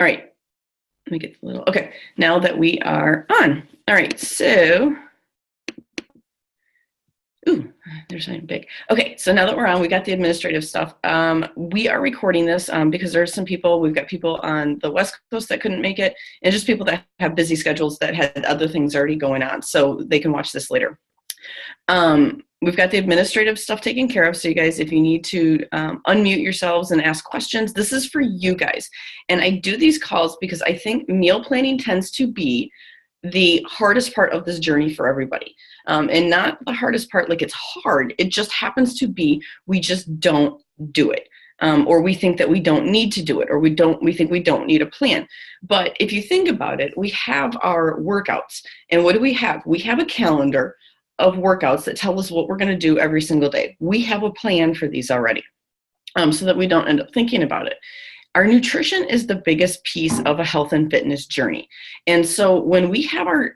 All right, let me get a little, okay, now that we are on. All right, so, ooh, there's something big. Okay, so now that we're on, we got the administrative stuff. We are recording this because there's some people, we've got people on the West Coast that couldn't make it, and just people that have busy schedules that had other things already going on, so they can watch this later. We've got the administrative stuff taken care of. So you guys, if you need to unmute yourselves and ask questions, this is for you guys. And I do these calls because I think meal planning tends to be the hardest part of this journey for everybody. And not the hardest part like it's hard. It just happens to be we just don't do it. Or we think that we don't need to do it, or we think we don't need a plan. But if you think about it, we have our workouts. And what do we have? We have a calendar of workouts that tell us what we're going to do every single day. We have a plan for these already, so that we don't end up thinking about it. Our nutrition is the biggest piece of a health and fitness journey. And so when we have our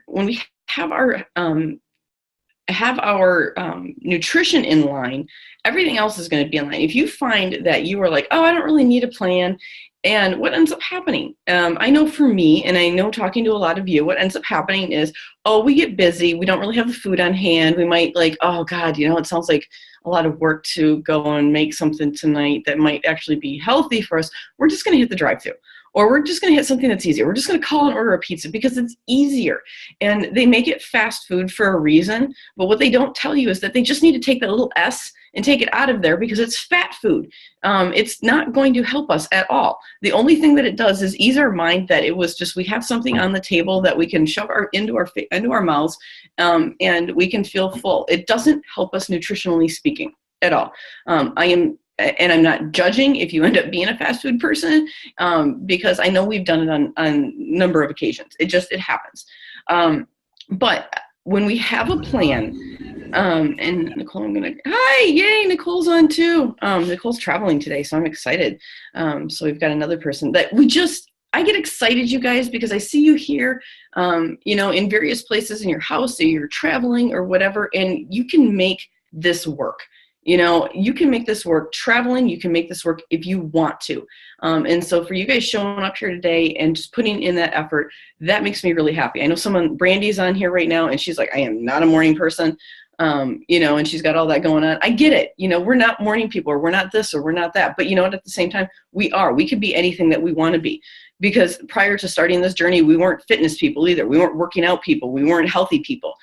nutrition in line, everything else is going to be in line. If you find that you are like, oh, I don't really need a plan, and what ends up happening, I know for me, and I know talking to a lot of you, what ends up happening is, oh, we get busy. We don't really have the food on hand. We might like, oh God, it sounds like a lot of work to go and make something tonight that might actually be healthy for us. We're just going to hit the drive-thru. Or we're just going to hit something that's easier. We're just going to call and order a pizza because it's easier. And they make it fast food for a reason. But what they don't tell you is that they just need to take that little S and take it out of there because it's fat food. It's not going to help us at all. The only thing that it does is ease our mind that it was just, we have something on the table that we can shove into our mouths, and we can feel full. It doesn't help us nutritionally speaking at all. And I'm not judging if you end up being a fast food person, because I know we've done it on a number of occasions. It happens. But when we have a plan, and Nicole, hi, yay, Nicole's on too. Nicole's traveling today, so I'm excited. So we've got another person that I get excited, you guys, because I see you here, in various places in your house, or you're traveling or whatever, and you can make this work. You can make this work traveling. You can make this work if you want to. And so for you guys showing up here today and just putting in that effort, that makes me really happy. I know Brandy's on here right now, and she's like, I am not a morning person, and she's got all that going on. I get it. We're not morning people, or we're not this, or we're not that. But at the same time, we could be anything that we want to be. Because prior to starting this journey, we weren't fitness people either. We weren't working out people. We weren't healthy people.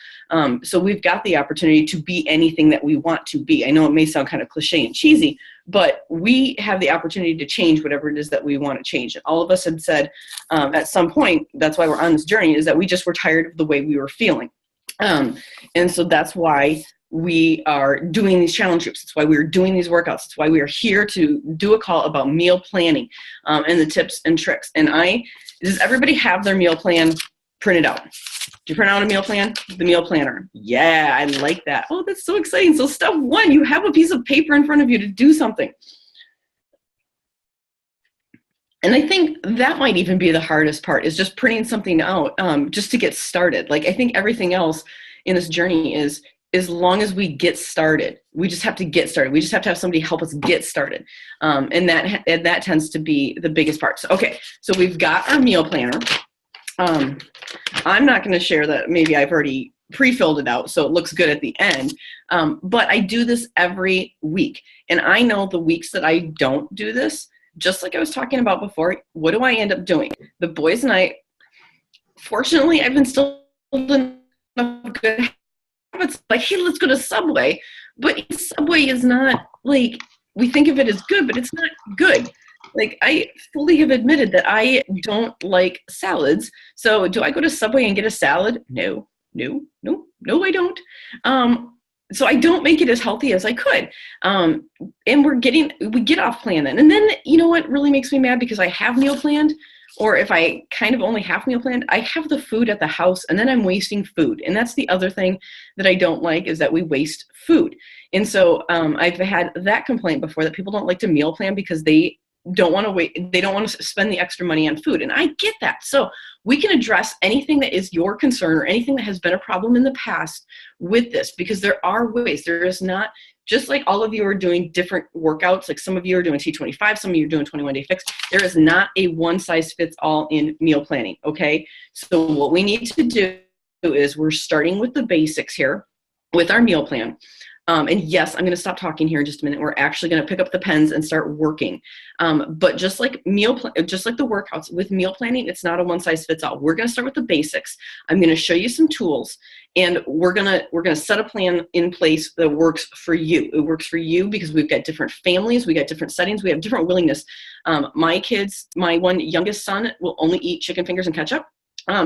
So we've got the opportunity to be anything that we want to be. I know it may sound kind of cliche and cheesy, but we have the opportunity to change whatever it is that we want to change. And all of us had said at some point, that's why we're on this journey, is that we just were tired of the way we were feeling. And so that's why we are doing these challenge groups. That's why we are doing these workouts. That's why we are here to do a call about meal planning and the tips and tricks. And does everybody have their meal plan printed out? Do you print out a meal plan? The meal planner. Yeah, I like that. Oh, that's so exciting. So step one, you have a piece of paper in front of you to do something. And I think that might even be the hardest part, is just printing something out just to get started. Like, I think everything else in this journey is, as long as we get started, we just have to get started. We just have to have somebody help us get started. And that tends to be the biggest part. So, okay, so we've got our meal planner. I'm not going to share that. Maybe I've already pre-filled it out so it looks good at the end. But I do this every week. And I know the weeks that I don't do this, just like I was talking about before, what do I end up doing? The boys and I, fortunately, I've instilled enough good habits, like, hey, let's go to Subway. But Subway is not, like, we think of it as good, but it's not good. Like, I fully have admitted that I don't like salads. So do I go to Subway and get a salad? No, I don't. So I don't make it as healthy as I could. And we get off plan then. And then, you know what really makes me mad? Because I have meal planned, or if I kind of only half meal planned, I have the food at the house, and then I'm wasting food. And that's the other thing that I don't like, is that we waste food. And so I've had that complaint before, that people don't like to meal plan because they don't want to wait. They don't want to spend the extra money on food. And I get that. So we can address anything that is your concern, or anything that has been a problem in the past with this, because there are ways. There is not just like all of you are doing different workouts, like some of you are doing T25, some of you are doing 21-day fix, there is not a one size fits all in meal planning, okay? So what we need to do is we're starting with the basics here with our meal plan. And yes, I'm going to stop talking here in just a minute. We're actually going to pick up the pens and start working. But just like just like the workouts with meal planning, it's not a one size fits all. We're going to start with the basics. I'm going to show you some tools, and we're going to set a plan in place that works for you. It works for you because we've got different families, we got different settings, we have different willingness. My kids, my one youngest son will only eat chicken fingers and ketchup.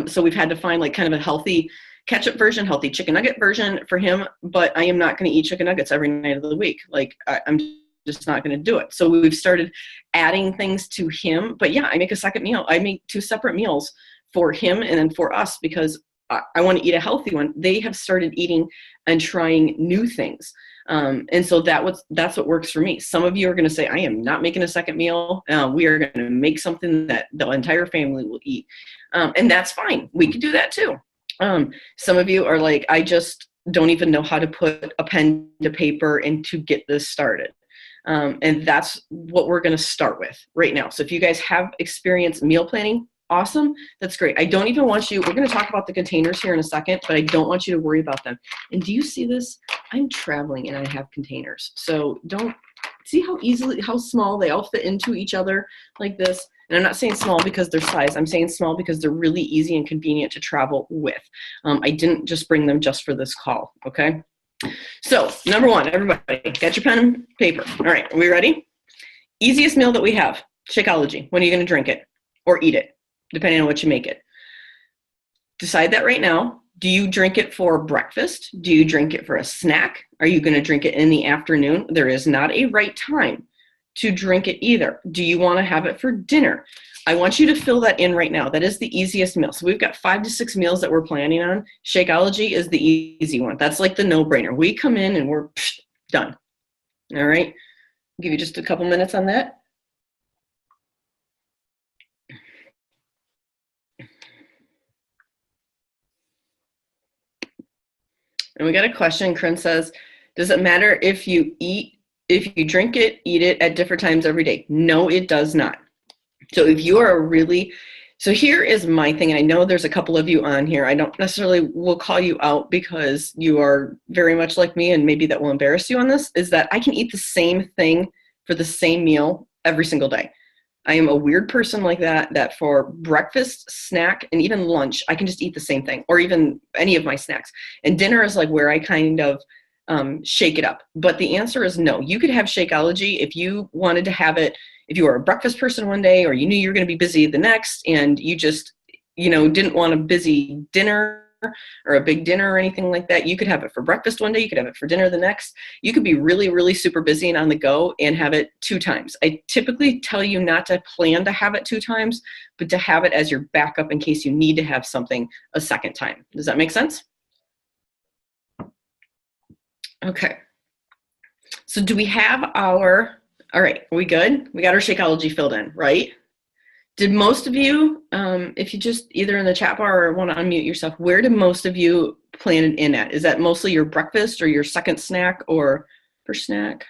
So we've had to find like kind of a healthy ketchup version, healthy chicken nugget version for him, but I am not going to eat chicken nuggets every night of the week. Like I'm just not going to do it. So we've started adding things to him, but yeah, I make a second meal. I make 2 separate meals for him and then for us because I want to eat a healthy one. They have started eating and trying new things. And so that's what works for me. Some of you are going to say, I am not making a second meal. We are going to make something that the entire family will eat. And that's fine. We can do that too. Some of you are like, I just don't even know how to put a pen to paper and to get this started. And that's what we're going to start with right now. So if you guys have experience meal planning, awesome. That's great. I don't even want you, we're going to talk about the containers here in a second, but I don't want you to worry about them. And do you see this? I'm traveling and I have containers. So don't see how small they all fit into each other like this. And I'm not saying small because they're size. I'm saying small because they're really easy and convenient to travel with. I didn't just bring them just for this call, okay? So, number 1, everybody, get your pen and paper. All right, are we ready? Easiest meal that we have, Shakeology. When are you going to drink it or eat it, depending on what you make it? Decide that right now. Do you drink it for breakfast? Do you drink it for a snack? Are you going to drink it in the afternoon? There is not a right time to drink it either. Do you want to have it for dinner? I want you to fill that in right now. That is the easiest meal. So we've got 5 to 6 meals that we're planning on. Shakeology is the easy one. That's like the no-brainer. We come in and we're done. All right. I'll give you just a couple minutes on that. And we got a question. Corinne says, does it matter if you drink it, eat it at different times every day? No, it does not. So if you are so here is my thing, and I know there's a couple of you on here. I don't necessarily will call you out because you are very much like me, and maybe that will embarrass you on this, is that I can eat the same thing for the same meal every single day. I am a weird person like that for breakfast, snack, and even lunch, I can just eat the same thing, or even any of my snacks. And dinner is like where I kind of shake it up. But the answer is no. You could have Shakeology if you wanted to have it, if you were a breakfast person one day, or you knew you were going to be busy the next, and you just, didn't want a busy dinner or a big dinner or anything like that. You could have it for breakfast one day. You could have it for dinner the next. You could be really, really super busy and on the go and have it 2 times. I typically tell you not to plan to have it 2 times, but to have it as your backup in case you need to have something a second time. Does that make sense? Okay. So do we have all right, are we good? We got our Shakeology filled in, right? Did most of you, if you just either in the chat bar or want to unmute yourself, where did most of you plan it in at? Is that mostly your breakfast or your second snack or first snack?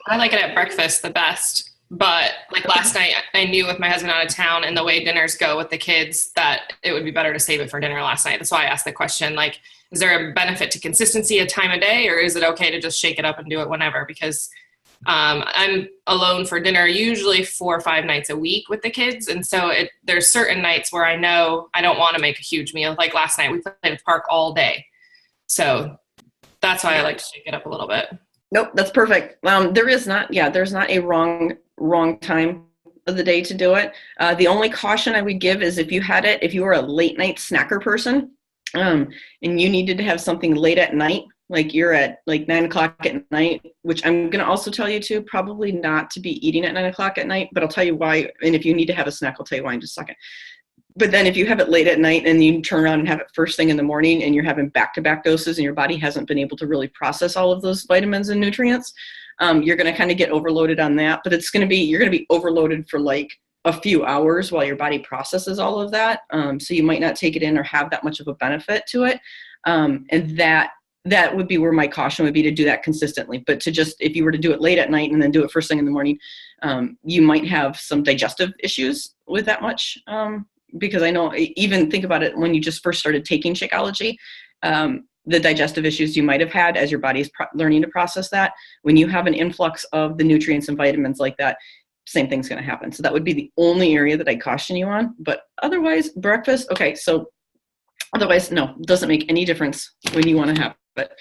I like it at breakfast the best. But like last night, I knew with my husband out of town and the way dinners go with the kids that it would be better to save it for dinner last night. That's why I asked the question, like, is there a benefit to consistency, a time of day, or is it okay to just shake it up and do it whenever? Because I'm alone for dinner usually 4 or 5 nights a week with the kids. And so there's certain nights where I know I don't want to make a huge meal. Like last night, we played at the park all day. So that's why I like to shake it up a little bit. Nope, that's perfect. There's not a wrong time of the day to do it. The only caution I would give is if you were a late night snacker person, and you needed to have something late at night, like you're at like 9 o'clock at night, which I'm going to also tell you to probably not to be eating at 9 o'clock at night, but I'll tell you why. And if you need to have a snack, I'll tell you why in just a second. But then if you have it late at night and you turn around and have it first thing in the morning and you're having back-to-back doses and your body hasn't been able to really process all of those vitamins and nutrients, you're going to kind of get overloaded on that. But you're going to be overloaded for like a few hours while your body processes all of that. So you might not take it in or have that much of a benefit to it. And that would be where my caution would be, to do that consistently. But to just, if you were to do it late at night and then do it first thing in the morning, you might have some digestive issues with that much. Because I know, even think about it, when you just first started taking Shakeology, the digestive issues you might have had as your body's learning to process that. When you have an influx of the nutrients and vitamins like that, same thing's going to happen. So that would be the only area that I caution you on. But otherwise, breakfast, okay, so otherwise, no, it doesn't make any difference when you want to have it.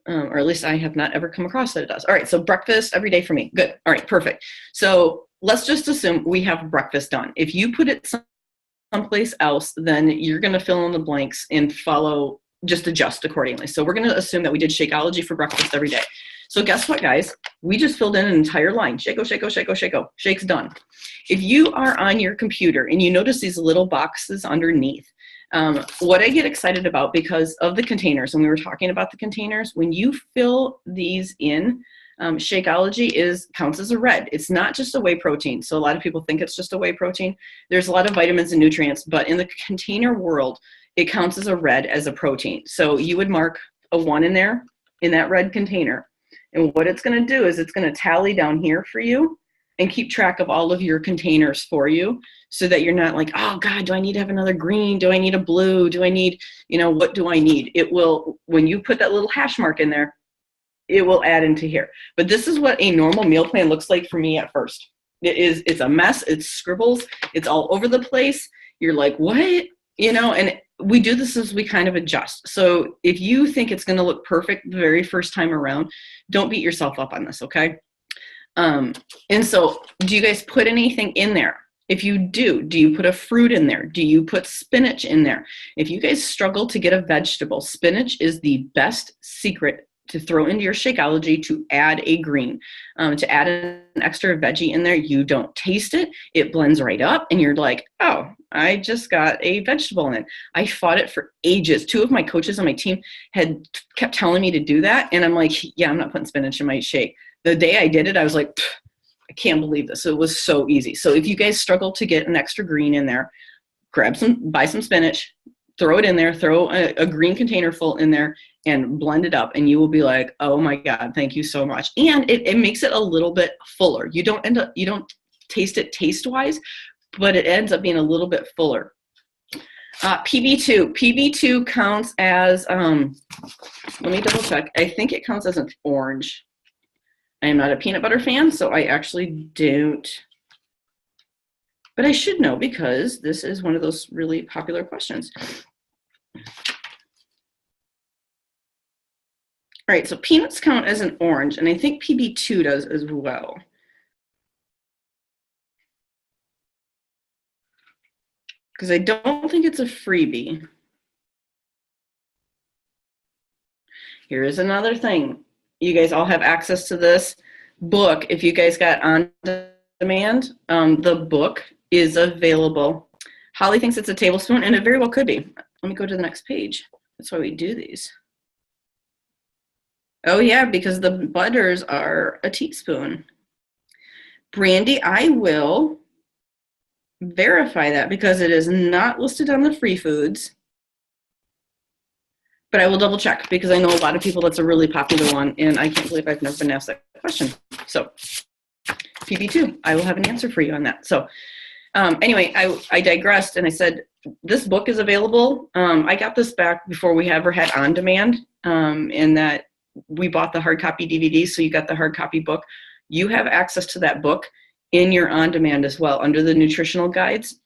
Or at least I have not ever come across that it does. All right, so breakfast every day for me. Good. All right, perfect. So let's just assume we have breakfast done. If you put it someplace else, then you're going to fill in the blanks and just adjust accordingly. So we're going to assume that we did Shakeology for breakfast every day. So guess what, guys? We just filled in an entire line. Shake-o, shake-o, shake-o, shake-o. Shake's done. If you are on your computer and you notice these little boxes underneath, what I get excited about, because of the containers, and we were talking about the containers, when you fill these in, Shakeology counts as a red. It's not just a whey protein. So a lot of people think it's just a whey protein. There's a lot of vitamins and nutrients, but in the container world, it counts as a red, as a protein. So you would mark a 1 in there, in that red container. And what it's going to do is it's going to tally down here for you and keep track of all of your containers for you, so that you're not like, oh God, do I need to have another green? Do I need a blue? Do I need, what do I need? It will, when you put that little hash mark in there, it will add into here. But this is what a normal meal plan looks like for me at first. It's a mess. It's scribbles. It's all over the place. You're like, what? And we do this as we kind of adjust. So if you think it's going to look perfect the very first time around, don't beat yourself up on this, okay? And so do you guys put anything in there? If you do you put a fruit in there? Do you put spinach in there? If you guys struggle to get a vegetable, spinach is the best secret to throw into your Shakeology to add a green, to add an extra veggie in there. You don't taste it. It blends right up and you're like, oh, I just got a vegetable in it. I fought it for ages. 2 of my coaches on my team kept telling me to do that. And I'm like, yeah, I'm not putting spinach in my shake. The day I did it, I was like, I can't believe this. It was so easy. So if you guys struggle to get an extra green in there, buy some spinach, throw it in there, throw a green container full in there and blend it up. And you will be like, oh my God, thank you so much. And it makes it a little bit fuller. You don't taste it taste-wise, but it ends up being a little bit fuller. PB2 counts as, let me double check. I think it counts as an orange. I am not a peanut butter fan, so I actually don't, but I should know because this is one of those really popular questions. All right, so peanuts count as an orange, and I think PB2 does as well. Because I don't think it's a freebie. Here is another thing. You guys all have access to this book. If you guys got on demand, the book is available. Holly thinks it's a tablespoon, and it very well could be. Let me go to the next page. That's why we do these. Oh yeah, because the butters are a teaspoon. Brandy, I will verify that because it is not listed on the free foods. But I will double check because I know a lot of people that's a really popular one, and I can't believe I've never been asked that question. So PB2, I will have an answer for you on that. So anyway, I digressed and I said, this book is available. I got this back before we ever had on demand, and that we bought the hard copy DVD. So you got the hard copy book. You have access to that book in your on demand as well under the nutritional guides.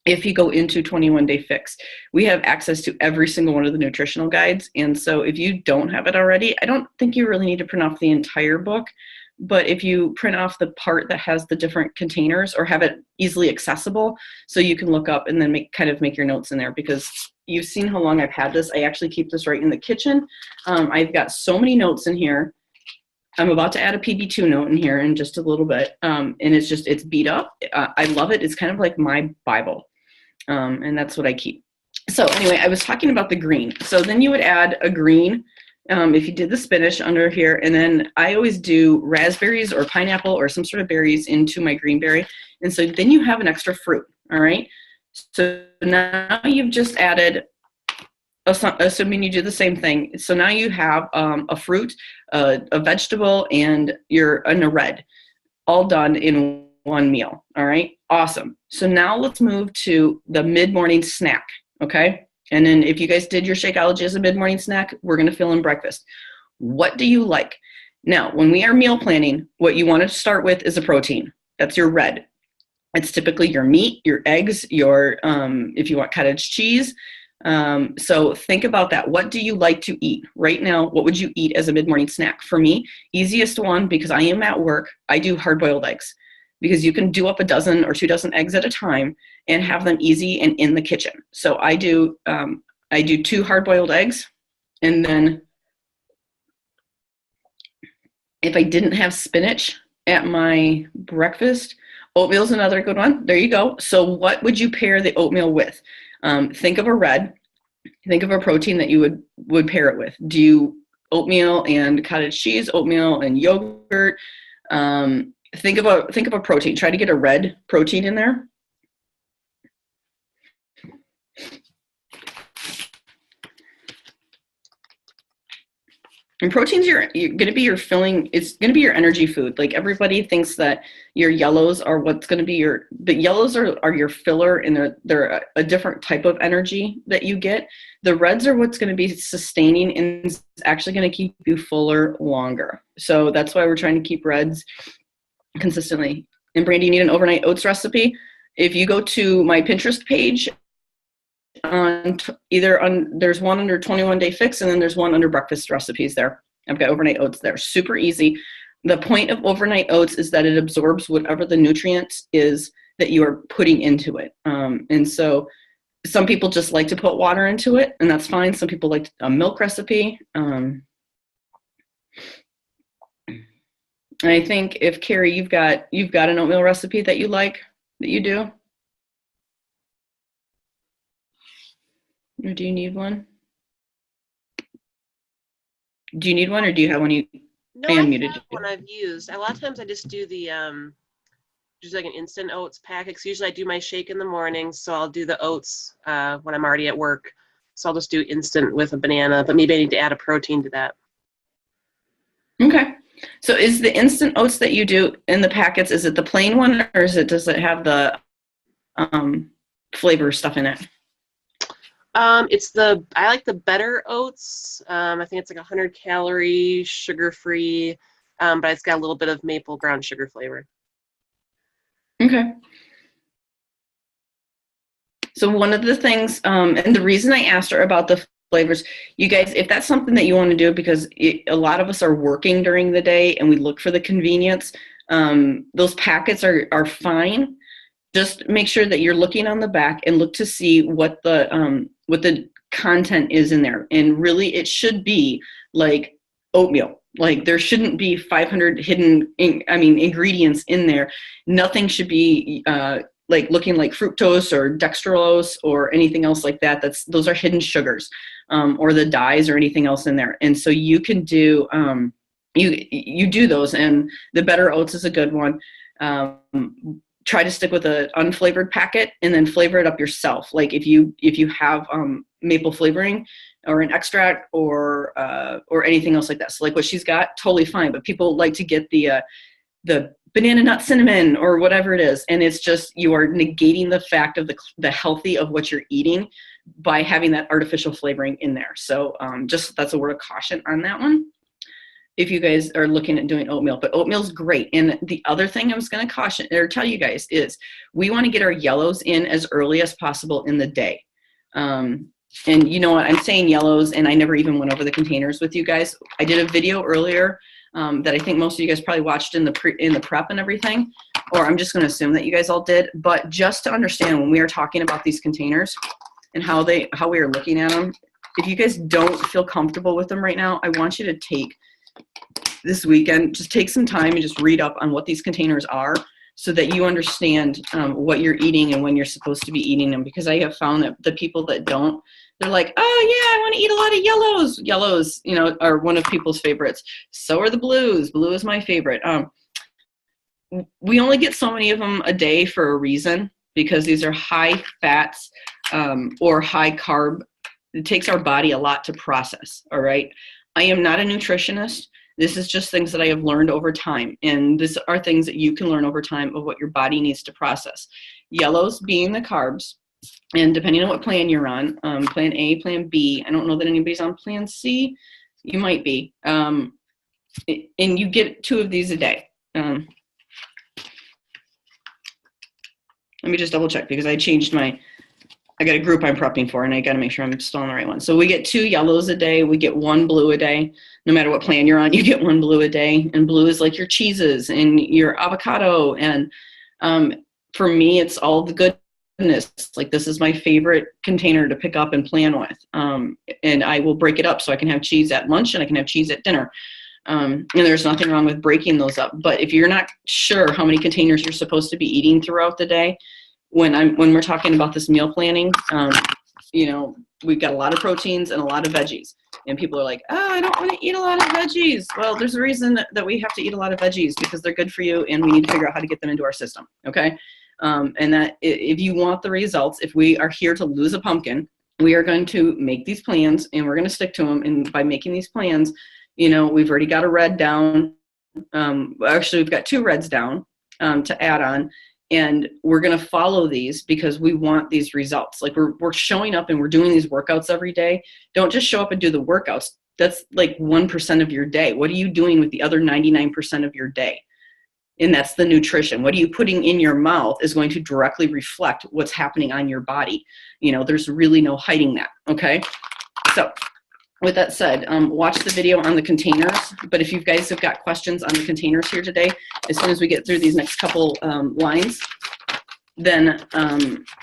If you go into 21 Day Fix, we have access to every single one of the nutritional guides. And so if you don't have it already, I don't think you really need to print off the entire book. But if you print off the part that has the different containers or have it easily accessible, so you can look up and then make your notes in there, because you've seen how long I've had this. I actually keep this right in the kitchen. I've got so many notes in here. I'm about to add a PB2 note in here in just a little bit. And it's beat up. I love it. It's kind of like my Bible. And that's what I keep. So anyway, I was talking about the green. So then you would add a green if you did the spinach under here, and then I always do raspberries or pineapple or some sort of berries into my green berry. And so then you have an extra fruit, all right? So now you've just added, assuming you do the same thing. So now you have a fruit, a vegetable, and a red, all done in one meal, all right? Awesome. So now let's move to the mid-morning snack, okay? And then if you guys did your Shakeology as a mid-morning snack, we're going to fill in breakfast. What do you like? Now, when we are meal planning, what you want to start with is a protein. That's your red. It's typically your meat, your eggs, your, if you want cottage cheese. So think about that. What do you like to eat? Right now, what would you eat as a mid-morning snack? For me, easiest one, because I am at work, I do hard-boiled eggs. Because you can do up a dozen or 2 dozen eggs at a time and have them easy and in the kitchen. So I do 2 hard-boiled eggs, and then if I didn't have spinach at my breakfast, oatmeal's another good one. There you go. So what would you pair the oatmeal with? Think of a red. Think of a protein that you would pair it with. Do you oatmeal and cottage cheese, oatmeal and yogurt? Think of a protein. Try to get a red protein in there. And protein's you're going to be your filling. It's going to be your energy food. Like everybody thinks that your yellows are what's going to be but yellows are your filler, and they're a different type of energy that you get. The reds are what's going to be sustaining and is actually going to keep you fuller longer. So that's why we're trying to keep reds consistently. And Brandy, you need an overnight oats recipe. If you go to my Pinterest page, there's one under 21 Day Fix, and then there's one under breakfast recipes there. I've got overnight oats there. Super easy. The point of overnight oats is that it absorbs whatever the nutrients is that you are putting into it. And so some people just like to put water into it, and that's fine. Some people like a milk recipe. And I think if Carrie, you've got an oatmeal recipe that you like, that you do. Or do you need one? Do you need one, or do you have one you? No, I have one I've used. A lot of times I just do the just like an instant oats packet. Usually I do my shake in the morning, so I'll do the oats when I'm already at work. So I'll just do instant with a banana, but maybe I need to add a protein to that. Okay. So is the instant oats that you do in the packets, is it the plain one, or does it have the flavor stuff in it? I like the better oats. I think it's like 100 calorie, sugar-free, but it's got a little bit of maple brown sugar flavor. Okay. So one of the things, and the reason I asked her about the flavors, you guys, if that's something that you want to do, because a lot of us are working during the day and we look for the convenience, those packets are fine. Just make sure that you're looking on the back and look to see what the content is in there. And really, it should be like oatmeal. Like there shouldn't be 500 hidden, ingredients in there. Nothing should be like looking like fructose or dextrose or anything else like that. Those are hidden sugars, or the dyes or anything else in there. And so you can do you do those, and the better oats is a good one. Try to stick with an unflavored packet and then flavor it up yourself. Like if you have maple flavoring or an extract or anything else like that. So like what she's got, totally fine. But people like to get the banana nut cinnamon or whatever it is, and it's just you are negating the fact of the healthy of what you're eating by having that artificial flavoring in there. So just that's a word of caution on that one, if you guys are looking at doing oatmeal. But oatmeal's great. And the other thing I was going to caution or tell you guys is we want to get our yellows in as early as possible in the day. And you know what, I'm saying yellows, and I never even went over the containers with you guys. I did a video earlier that I think most of you guys probably watched in the prep and everything, or I'm just going to assume that you guys all did. But just to understand, when we are talking about these containers and how we are looking at them, if you guys don't feel comfortable with them right now, I want you to take this weekend, just take some time and just read up on what these containers are so that you understand what you're eating and when you're supposed to be eating them. Because I have found that the people that don't, They're like, oh yeah, I want to eat a lot of yellows. Yellows, you know, are one of people's favorites. So are the blues. Blue is my favorite. We only get so many of them a day for a reason, because these are high fats or high carb. It takes our body a lot to process. All right. I am not a nutritionist. This is just things that I have learned over time. And these are things that you can learn over time of what your body needs to process. Yellows being the carbs. And depending on what plan you're on, plan A, plan B, I don't know that anybody's on plan C. You might be. And you get 2 of these a day. Let me just double check, because I changed I got a group I'm prepping for, and I got to make sure I'm still on the right one. So we get 2 yellows a day. We get 1 blue a day. No matter what plan you're on, you get 1 blue a day. And blue is like your cheeses and your avocado. And for me, it's all the goodness. Like, this is my favorite container to pick up and plan with. And I will break it up so I can have cheese at lunch and I can have cheese at dinner. And there's nothing wrong with breaking those up. But if you're not sure how many containers you're supposed to be eating throughout the day, when we're talking about this meal planning, you know, we've got a lot of proteins and a lot of veggies. And people are like, oh, I don't want to eat a lot of veggies. Well, there's a reason that we have to eat a lot of veggies, because they're good for you and we need to figure out how to get them into our system. Okay. And that if you want the results, if we are here to lose a pumpkin, we are going to make these plans and we're going to stick to them. And by making these plans, you know, we've already got a red down. Actually, we've got 2 reds down to add on. And we're going to follow these because we want these results. Like, we're showing up and we're doing these workouts every day. Don't just show up and do the workouts. That's like 1% of your day. What are you doing with the other 99% of your day? And that's the nutrition. What are you putting in your mouth is going to directly reflect what's happening on your body. You know, there's really no hiding that. Okay. So with that said, watch the video on the containers. But if you guys have got questions on the containers here today, as soon as we get through these next couple lines, then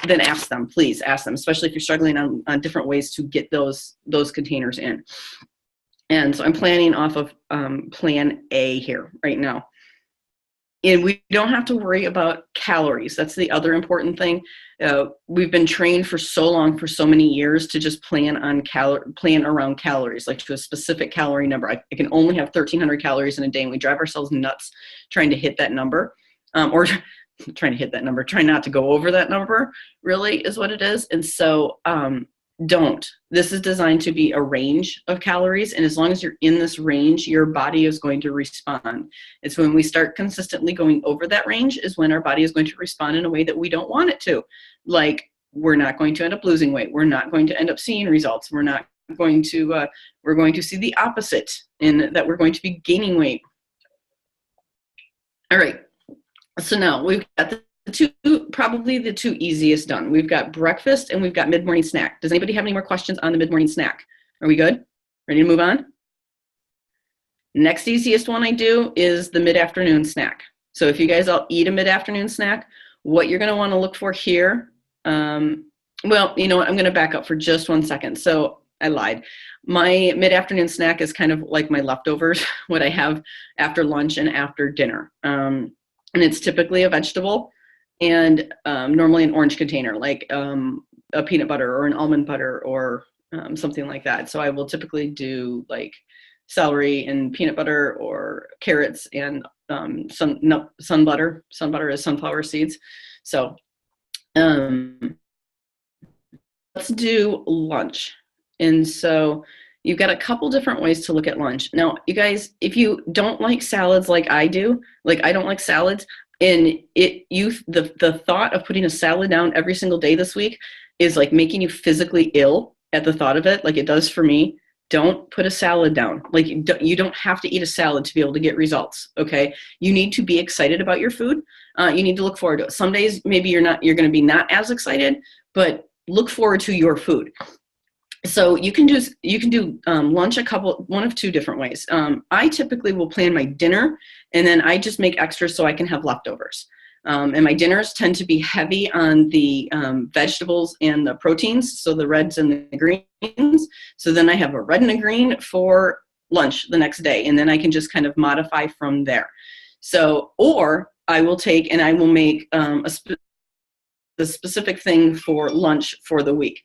ask them. Please ask them, especially if you're struggling on different ways to get those containers in. And so I'm planning off of plan A here right now. And we don't have to worry about calories. That's the other important thing. We've been trained for so long, for so many years, to just plan around calories, like to a specific calorie number. I can only have 1,300 calories in a day, and we drive ourselves nuts trying to hit that number, or trying to hit that number, trying not to go over that number, really is what it is. And so don't. This is designed to be a range of calories, and as long as you're in this range, your body is going to respond. It's when we start consistently going over that range is when our body is going to respond in a way that we don't want it to. Like, we're not going to end up losing weight. We're not going to end up seeing results. We're going to see the opposite, in that we're going to be gaining weight. All right. So now we've got probably the 2 easiest done. We've got breakfast and we've got mid-morning snack. Does anybody have any more questions on the mid-morning snack? Are we good? Ready to move on? Next easiest one I do is the mid-afternoon snack. So if you guys all eat a mid-afternoon snack, what you're going to want to look for here, well, you know what, I'm going to back up for just 1 second. So I lied. My mid-afternoon snack is kind of like my leftovers, what I have after lunch and after dinner. And it's typically a vegetable, and normally an orange container, like a peanut butter or an almond butter or something like that. So I will typically do like celery and peanut butter, or carrots and sun butter. Sun butter is sunflower seeds. So let's do lunch. And so you've got a couple different ways to look at lunch. Now, you guys, if you don't like salads like I do, like I don't like salads, and the thought of putting a salad down every single day this week is like making you physically ill at the thought of it, like it does for me. Don't put a salad down. Like, you don't have to eat a salad to be able to get results. Okay. You need to be excited about your food. You need to look forward to it. Some days maybe you're going to be not as excited, but look forward to your food. So you can do lunch one of 2 different ways. I typically will plan my dinner, and then I just make extras so I can have leftovers. And my dinners tend to be heavy on the vegetables and the proteins, so the reds and the greens. So then I have a red and a green for lunch the next day, and then I can just kind of modify from there. So, or I will take and I will make the specific thing for lunch for the week.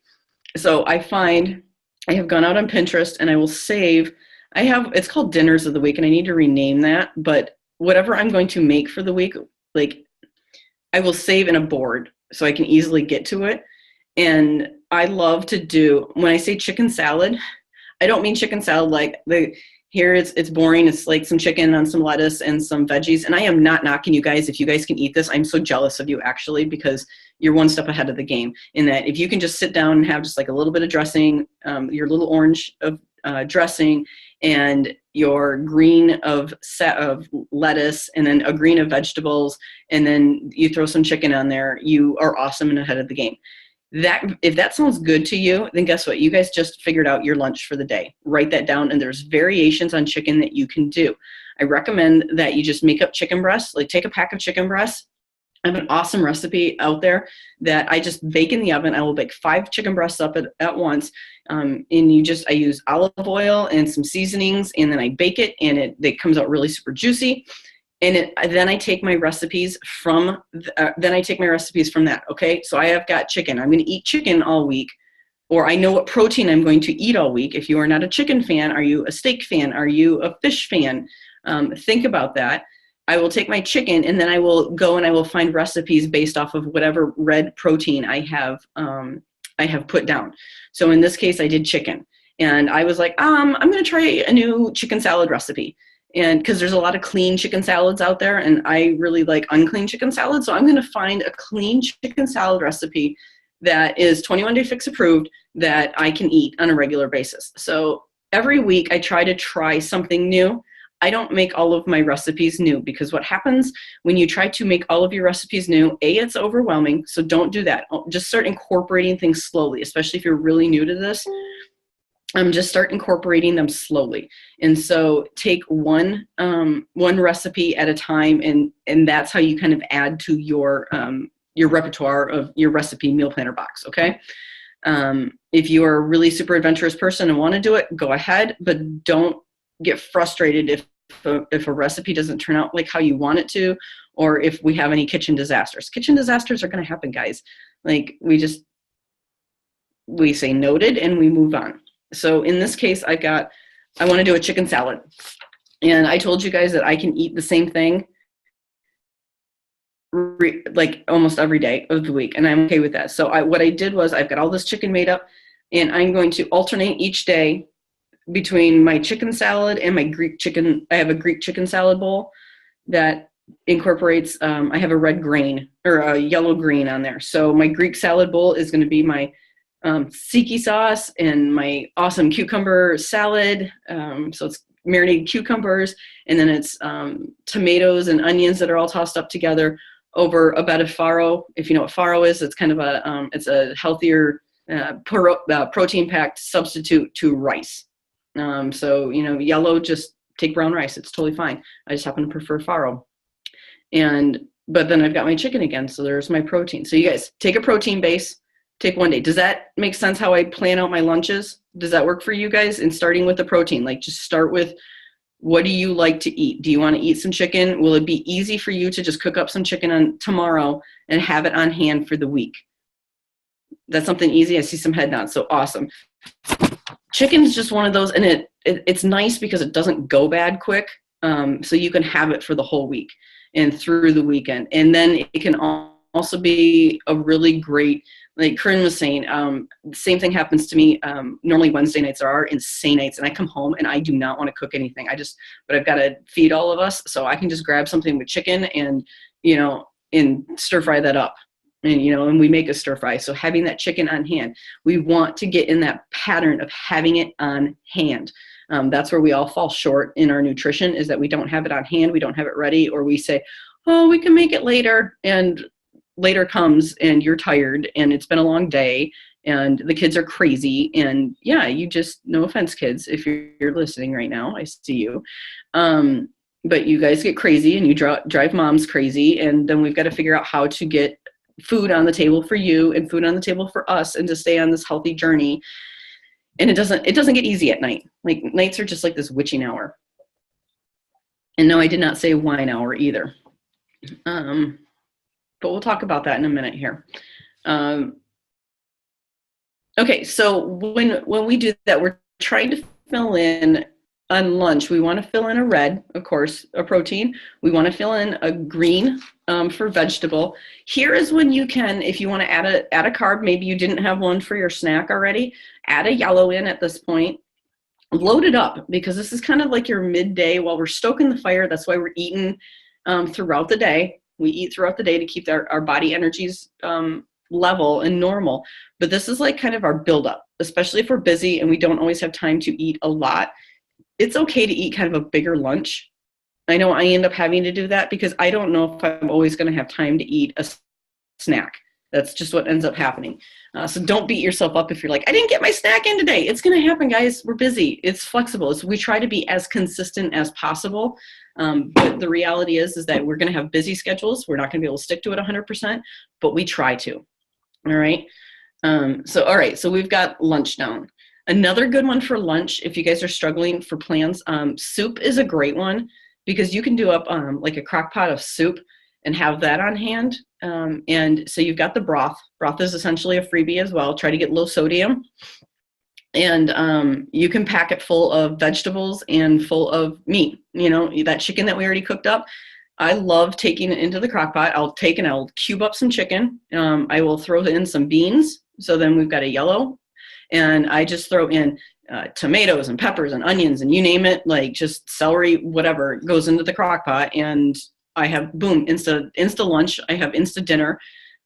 So I have gone out on Pinterest and I will save, it's called dinners of the week and I need to rename that, but whatever I'm going to make for the week, like I will save in a board so I can easily get to it. And I love to do, when I say chicken salad, I don't mean chicken salad like here it's boring. It's like some chicken on some lettuce and some veggies. And I am not knocking you guys. If you guys can eat this, I'm so jealous of you actually, because you're one step ahead of the game in that if you can just sit down and have just like a little bit of dressing, your little orange of dressing and your green of lettuce and then a green of vegetables, and then you throw some chicken on there, you are awesome and ahead of the game. That if that sounds good to you, then guess what? You guys just figured out your lunch for the day. Write that down, and there's variations on chicken that you can do. I recommend that you just make up chicken breasts, like take a pack of chicken breasts. I have an awesome recipe out there that I just bake in the oven. I will bake 5 chicken breasts up at once. And I use olive oil and some seasonings, and then I bake it, and it comes out really super juicy. And then I take my recipes from that. Okay. So I have got chicken. I'm going to eat chicken all week, or I know what protein I'm going to eat all week. If you are not a chicken fan, are you a steak fan? Are you a fish fan? Think about that. I will take my chicken and then I will go and I will find recipes based off of whatever red protein I have put down. So in this case, I did chicken, and I was like, I'm going to try a new chicken salad recipe. And because there's a lot of clean chicken salads out there, and I really like unclean chicken salad. So I'm going to find a clean chicken salad recipe that is 21 Day Fix approved that I can eat on a regular basis. So every week I try something new. I don't make all of my recipes new, because what happens when you try to make all of your recipes new, it's overwhelming. So don't do that. Just start incorporating things slowly, especially if you're really new to this. Just start incorporating them slowly. And so take one recipe at a time, and that's how you kind of add to your repertoire of your recipe meal planner box, okay? If you are a really super adventurous person and want to do it, go ahead, but don't get frustrated if a recipe doesn't turn out like how you want it to, or if we have any kitchen disasters. Kitchen disasters are going to happen, guys. Like we say noted and we move on. So in this case, I want to do a chicken salad. And I told you guys that I can eat the same thing like almost every day of the week. And I'm okay with that. So what I did was I've got all this chicken made up, and I'm going to alternate each day between my chicken salad and my Greek chicken. I have a Greek chicken salad bowl that incorporates, I have a red grain or a yellow green on there. So my Greek salad bowl is going to be my tzatziki sauce and my awesome cucumber salad. So it's marinated cucumbers, and then it's tomatoes and onions that are all tossed up together over a bed of farro. If you know what farro is, it's kind of it's a healthier protein-packed substitute to rice. So, yellow, just take brown rice. It's totally fine. I just happen to prefer farro. But then I've got my chicken again. So there's my protein. So you guys take a protein base, take one day. Does that make sense how I plan out my lunches? Does that work for you guys? And starting with the protein, like just start with, what do you like to eat? Do you want to eat some chicken? Will it be easy for you to just cook up some chicken on tomorrow and have it on hand for the week? That's something easy. I see some head nods. So awesome. Chicken's just one of those, and it's nice because it doesn't go bad quick. So you can have it for the whole week and through the weekend. And then it can also be a really great, like Corinne was saying, the same thing happens to me. Normally Wednesday nights are our insane nights, and I come home and I do not want to cook anything. But I've got to feed all of us. So I can just grab something with chicken and stir fry that up. And we make a stir fry. So having that chicken on hand, we want to get in that pattern of having it on hand. That's where we all fall short in our nutrition, is that we don't have it on hand. We don't have it ready, or we say, oh, we can make it later. And later comes and you're tired and it's been a long day and the kids are crazy. And yeah, no offense, kids, if you're listening right now, I see you. But you guys get crazy and you drive moms crazy. And then we've got to figure out how to get food on the table for you and food on the table for us, and to stay on this healthy journey. And it doesn't get easy at night. Like nights are just like this witching hour. And no, I did not say wine hour either. But we'll talk about that in a minute here. Okay, so when we do that, we're trying to fill in on lunch. We want to fill in a red, of course, a protein. We want to fill in a green for vegetable. Here is when you can, if you want to add a carb, maybe you didn't have one for your snack already, add a yellow in at this point. Load it up, because this is kind of like your midday while we're stoking the fire. That's why we're eating throughout the day. We eat throughout the day to keep our body energies level and normal. But this is like kind of our buildup, especially if we're busy and we don't always have time to eat a lot. It's okay to eat kind of a bigger lunch. I know I end up having to do that because I don't know if I'm always going to have time to eat a snack. That's just what ends up happening. So don't beat yourself up if you're like, I didn't get my snack in today. It's going to happen, guys. We're busy. It's flexible. We try to be as consistent as possible. But the reality is that we're going to have busy schedules. We're not going to be able to stick to it 100%, but we try to. All right. All right. So we've got lunch down. Another good one for lunch, if you guys are struggling for plans, soup is a great one, because you can do up like a crock pot of soup and have that on hand. And so you've got the broth. Broth is essentially a freebie as well. Try to get low sodium. And you can pack it full of vegetables and full of meat. You know, that chicken that we already cooked up. I love taking it into the crock pot. I'll cube up some chicken. I will throw in some beans. So then we've got a yellow. And I just throw in tomatoes and peppers and onions and you name it, like just celery, whatever goes into the crock pot. And I have, boom, insta lunch. I have insta dinner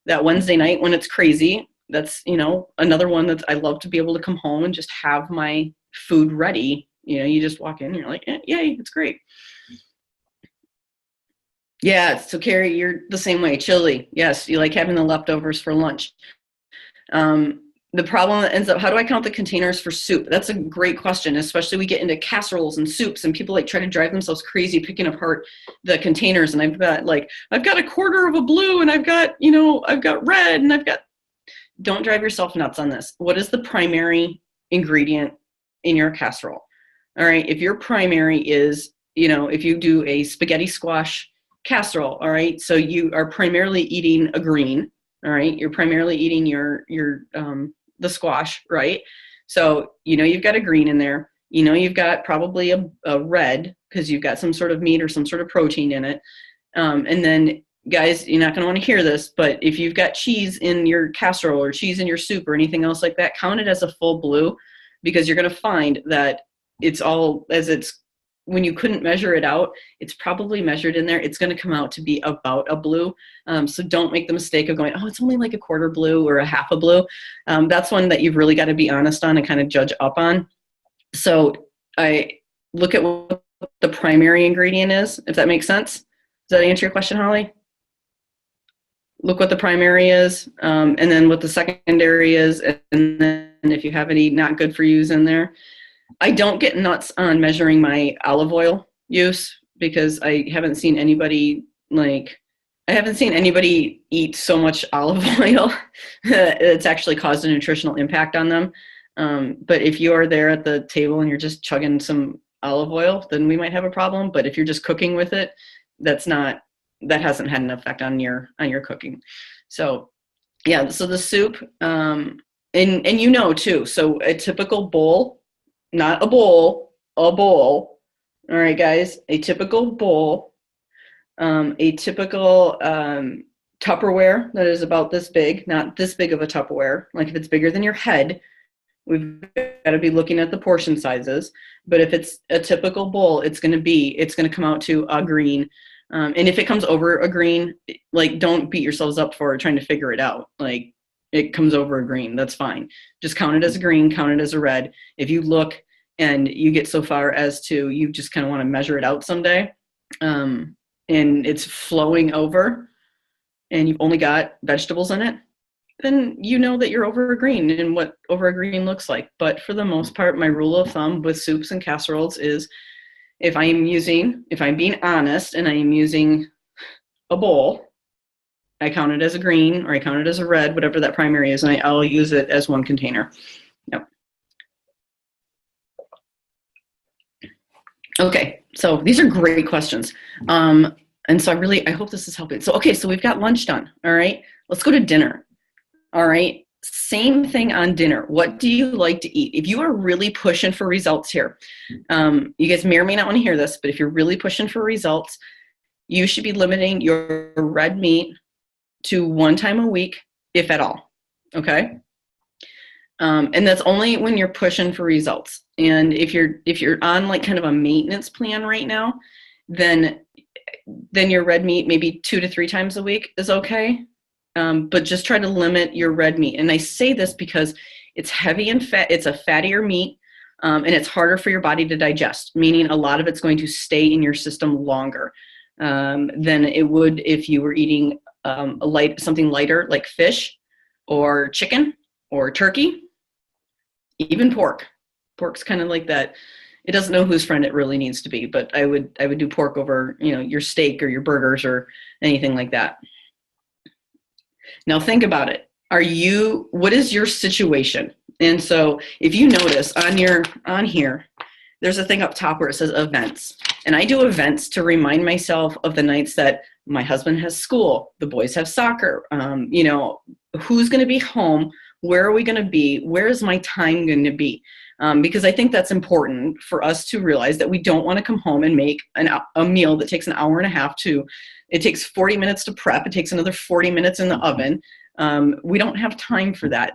that Wednesday night when it's crazy. That's, you know, another one that I love to be able to come home and just have my food ready. You know, you just walk in and you're like, yay, it's great. Yeah, so Carrie, you're the same way. Chili, yes, you like having the leftovers for lunch. The problem that ends up, how do I count the containers for soup? That's a great question, especially we get into casseroles and soups and people like try to drive themselves crazy picking apart the containers. And I've got a quarter of a blue and I've got red and don't drive yourself nuts on this. What is the primary ingredient in your casserole? All right, if your primary is, if you do a spaghetti squash casserole, all right, so you are primarily eating a green, all right, you're primarily eating the squash, right? So, you've got a green in there, you've got probably a red because you've got some sort of meat or some sort of protein in it. And then guys, you're not going to want to hear this, but if you've got cheese in your casserole or cheese in your soup or anything else like that, count it as a full blue, because you're going to find that when you couldn't measure it out, it's probably measured in there. It's going to come out to be about a blue. So don't make the mistake of going, oh, it's only like a quarter blue or a half a blue. That's one that you've really got to be honest on and kind of judge up on. So I look at what the primary ingredient is, if that makes sense. Does that answer your question, Holly? Look what the primary is, and then what the secondary is, and then if you have any not good for yous in there. I don't get nuts on measuring my olive oil use because I haven't seen anybody eat so much olive oil. It's actually caused a nutritional impact on them. But if you are there at the table and you're just chugging some olive oil, then we might have a problem. But if you're just cooking with it, that hasn't had an effect on your cooking. So yeah, so the soup, and too, so a typical bowl, not a bowl, a bowl. All right, guys, a typical bowl, a typical Tupperware that is about this big, not this big of a Tupperware. Like if it's bigger than your head, we've got to be looking at the portion sizes. But if it's a typical bowl, it's going to come out to a green. And if it comes over a green, like don't beat yourselves up for trying to figure it out. Like it comes over a green, that's fine. Just count it as a green, count it as a red. If you look and you get so far as to, you just kind of want to measure it out someday, and it's flowing over and you've only got vegetables in it, then you know that you're over a green and what over a green looks like. But for the most part, my rule of thumb with soups and casseroles is if I'm being honest and I am using a bowl, I count it as a green or I count it as a red, whatever that primary is, and I'll use it as one container. Yep. Okay, so these are great questions. And so I hope this is helping. So, okay, so we've got lunch done. All right, let's go to dinner. All right, Same thing on dinner. What do you like to eat? If you are really pushing for results here, you guys may or may not want to hear this, but if you're really pushing for results, you should be limiting your red meat to 1 time a week, if at all. Okay. And that's only when you're pushing for results. And if you're on like kind of a maintenance plan right now, then your red meat maybe 2 to 3 times a week is okay. But just try to limit your red meat. And I say this because it's heavy and fat. It's a fattier meat, and it's harder for your body to digest, meaning a lot of it's going to stay in your system longer than it would if you were eating something lighter like fish or chicken or turkey, even pork. Pork's kind of like that. It doesn't know whose friend it really needs to be, but I would do pork over, your steak or your burgers or anything like that. Now think about it. What is your situation? And so if you notice on here, there's a thing up top where it says events. And I do events to remind myself of the nights that my husband has school, the boys have soccer, who's going to be home, where are we going to be, where is my time going to be? Because I think that's important for us to realize that we don't want to come home and make a meal that takes an hour and a half it takes 40 minutes to prep. It takes another 40 minutes in the oven. We don't have time for that.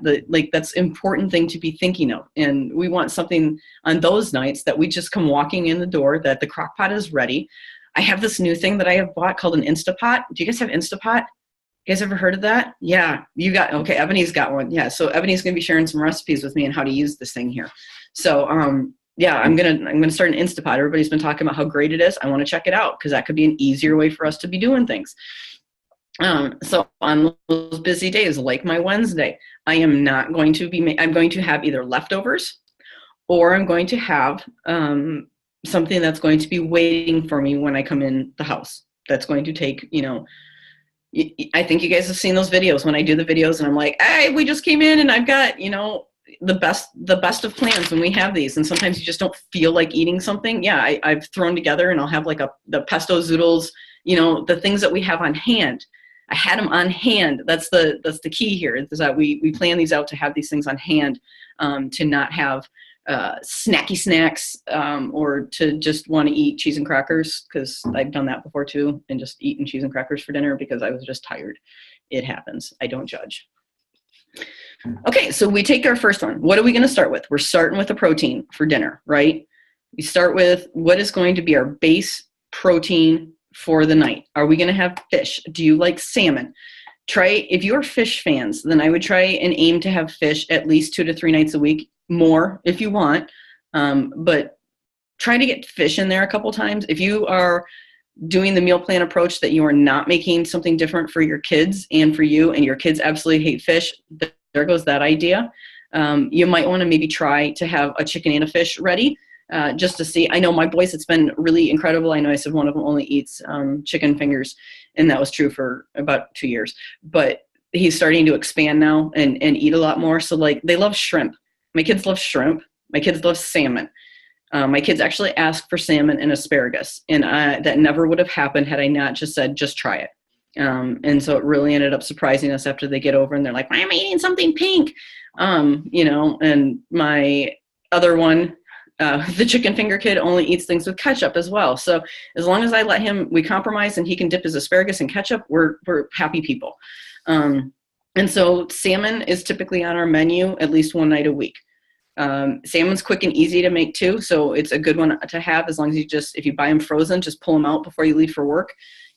That's an important thing to be thinking of. And we want something on those nights that we just come walking in the door, that the crock pot is ready. I have this new thing that I have bought called an Instapot. Do you guys have Instapot? You guys ever heard of that? Yeah, okay, Ebony's got one. Yeah, so Ebony's gonna be sharing some recipes with me on how to use this thing here. So yeah, I'm gonna start an Instapot. Everybody's been talking about how great it is. I wanna check it out because that could be an easier way for us to be doing things. So on those busy days, like my Wednesday, I'm going to have either leftovers or I'm going to have something that's going to be waiting for me when I come in the house. That's going to take, I think you guys have seen those videos when I do the videos and I'm like, hey, we just came in and I've got, the best of plans when we have these. And sometimes you just don't feel like eating something. Yeah, I've thrown together and I'll have like the pesto zoodles, the things that we have on hand. I had them on hand. That's the key here, is that we plan these out to have these things on hand, to not have snacky snacks, or to just want to eat cheese and crackers, because I've done that before too, and just eaten cheese and crackers for dinner because I was just tired. It happens. I don't judge. Okay, so we take our first one. What are we going to start with? We're starting with a protein for dinner, right? We start with what is going to be our base protein for the night. Are we going to have fish? Do you like salmon? If you're fish fans, then I would try and aim to have fish at least 2 to 3 nights a week, more if you want. But try to get fish in there a couple times. If you are doing the meal plan approach that you are not making something different for your kids and for you, and your kids absolutely hate fish, there goes that idea. You might want to maybe try to have a chicken and a fish ready, just to see. I know my boys, it's been really incredible. I know I said one of them only eats chicken fingers, and that was true for about 2 years. But he's starting to expand now and eat a lot more. So like, they love shrimp. My kids love shrimp. My kids love salmon. My kids actually ask for salmon and asparagus, and that never would have happened had I not just said, just try it. And so it really ended up surprising us after they get over and they're like, why am I eating something pink? And my other one, the chicken finger kid, only eats things with ketchup as well. So as long as I let him, we compromise and he can dip his asparagus in ketchup, we're happy people. And so salmon is typically on our menu at least 1 night a week. Salmon's quick and easy to make too, so it's a good one to have, as long as if you buy them frozen, just pull them out before you leave for work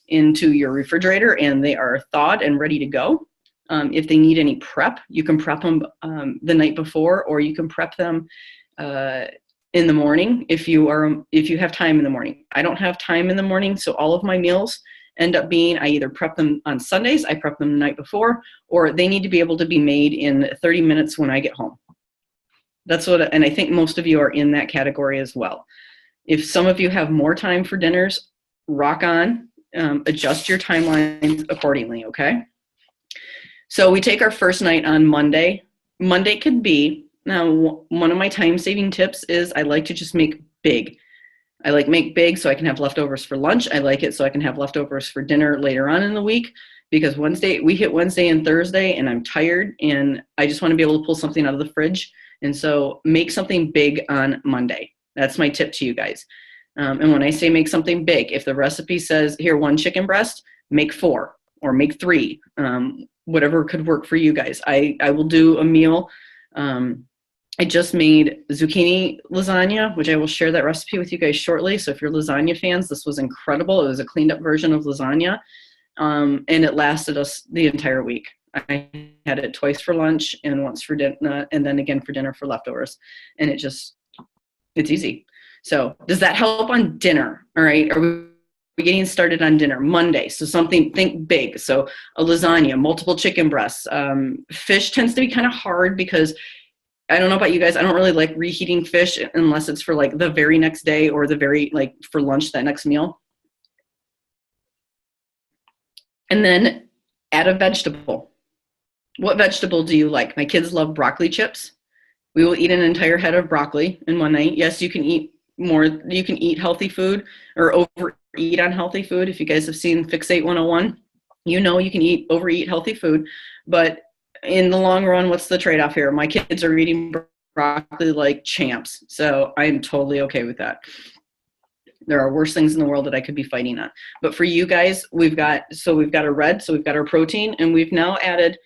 into your refrigerator and they are thawed and ready to go. If they need any prep, you can prep them the night before, or you can prep them in the morning if you have time in the morning. I don't have time in the morning, so all of my meals end up being, I either prep them on Sundays, I prep them the night before, or they need to be able to be made in 30 minutes when I get home. And I think most of you are in that category as well. If some of you have more time for dinners, rock on, adjust your timelines accordingly, okay? So we take our first night on Monday. Monday could be, now one of my time-saving tips is I like to just make big. I like make big so I can have leftovers for lunch. I like it so I can have leftovers for dinner later on in the week. because we hit Wednesday and Thursday and I'm tired and I just want to be able to pull something out of the fridge. And so make something big on Monday. That's my tip to you guys. And when I say make something big, if the recipe says here, 1 chicken breast, make 4 or make 3, whatever could work for you guys. I will do a meal. I just made zucchini lasagna, which I will share that recipe with you guys shortly. So if you're lasagna fans, this was incredible. It was a cleaned up version of lasagna. And it lasted us the entire week. I had it twice for lunch and once for dinner, and then again for dinner for leftovers. And it's easy. So does that help on dinner? All right. Are we getting started on dinner? Monday. So think big. So a lasagna, multiple chicken breasts. Fish tends to be kind of hard because I don't know about you guys. I don't really like reheating fish unless it's for like the very next day or for lunch, that next meal. And then add a vegetable. What vegetable do you like? My kids love broccoli chips. We will eat an entire head of broccoli in one night. Yes, you can eat more. You can eat healthy food or overeat on healthy food. If you guys have seen Fixate 101, you know you can overeat healthy food. But in the long run, what's the trade-off here? My kids are eating broccoli like champs. So I'm totally okay with that. There are worse things in the world that I could be fighting on. But for you guys, we've got a red, so we've got our protein, and we've now added,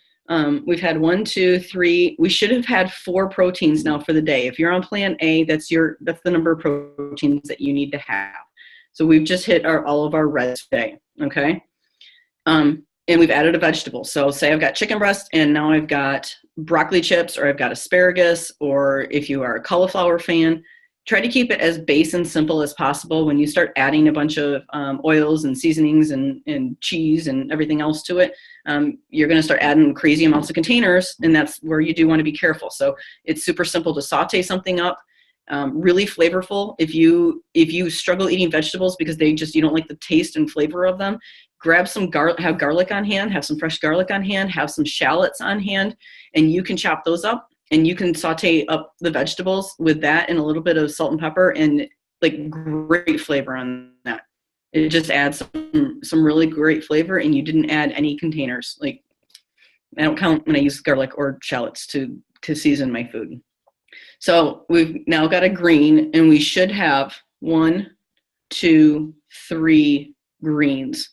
we've had 1, 2, 3, we should have had 4 proteins now for the day. If you're on plan A, that's the number of proteins that you need to have. So we've just hit all of our reds today, okay? And we've added a vegetable. So say I've got chicken breast and now I've got broccoli chips, or I've got asparagus, or if you are a cauliflower fan, try to keep it as base and simple as possible. When you start adding a bunch of oils and seasonings and cheese and everything else to it, you're going to start adding crazy amounts of containers, and that's where you do want to be careful. So it's super simple to saute something up, really flavorful. If you struggle eating vegetables because you don't like the taste and flavor of them, grab some garlic, have garlic on hand, have some fresh garlic on hand, have some shallots on hand, and you can chop those up. And you can saute up the vegetables with that and a little bit of salt and pepper, and like great flavor on that. It just adds some really great flavor, and you didn't add any containers. Like, I don't count when I use garlic or shallots to season my food. So we've now got a green, and we should have 1, 2, 3 greens.